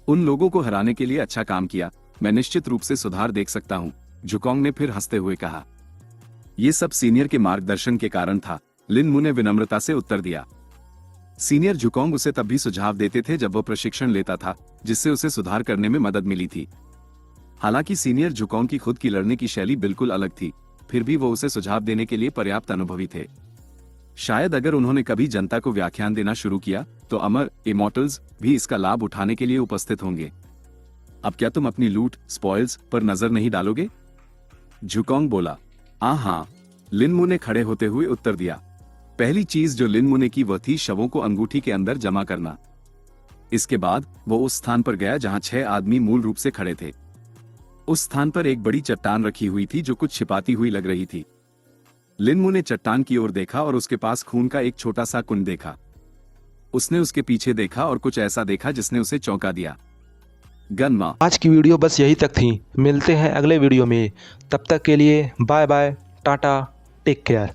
उन लोगों को हराने के लिए अच्छा काम किया, मैं निश्चित रूप से सुधार देख सकता हूं, जुकोंग ने फिर हंसते हुए कहा। यह सब सीनियर के मार्गदर्शन के कारण था, लिनमो ने विनम्रता से उत्तर दिया। सीनियर जुकोंग उसे तब भी सुझाव देते थे जब वो प्रशिक्षण लेता था, जिससे उसे सुधार करने में मदद मिली थी। हालांकि सीनियर जुकोंग की खुद की लड़ने की शैली बिल्कुल अलग थी, फिर भी वो उसे सुझाव देने के लिए पर्याप्त अनुभवी थे। शायद अगर उन्होंने कभी जनता को व्याख्यान देना शुरू किया तो अमर इमॉर्टल्स भी इसका लाभ उठाने के लिए उपस्थित होंगे। अब क्या तुम अपनी लूट स्पॉइल्स पर नजर नहीं डालोगे? जुकोंग बोला। हाँ, लिनमो ने खड़े होते हुए उत्तर दिया। पहली चीज जो लिनमो ने की वह थी शवों को अंगूठी के अंदर जमा करना। इसके बाद वो उस स्थान पर गया जहां 6 आदमी मूल रूप से खड़े थे। उस स्थान पर एक बड़ी चट्टान रखी हुई थी जो कुछ छिपाती हुई लग रही थी। लिनमो ने चट्टान की ओर देखा और उसके पास खून का एक छोटा सा कुंड देखा। उसने उसके पीछे देखा और कुछ ऐसा देखा जिसने उसे चौंका दिया। गनमा। आज की वीडियो बस यही तक थी। मिलते हैं अगले वीडियो में। तब तक के लिए bye bye, tata, take care.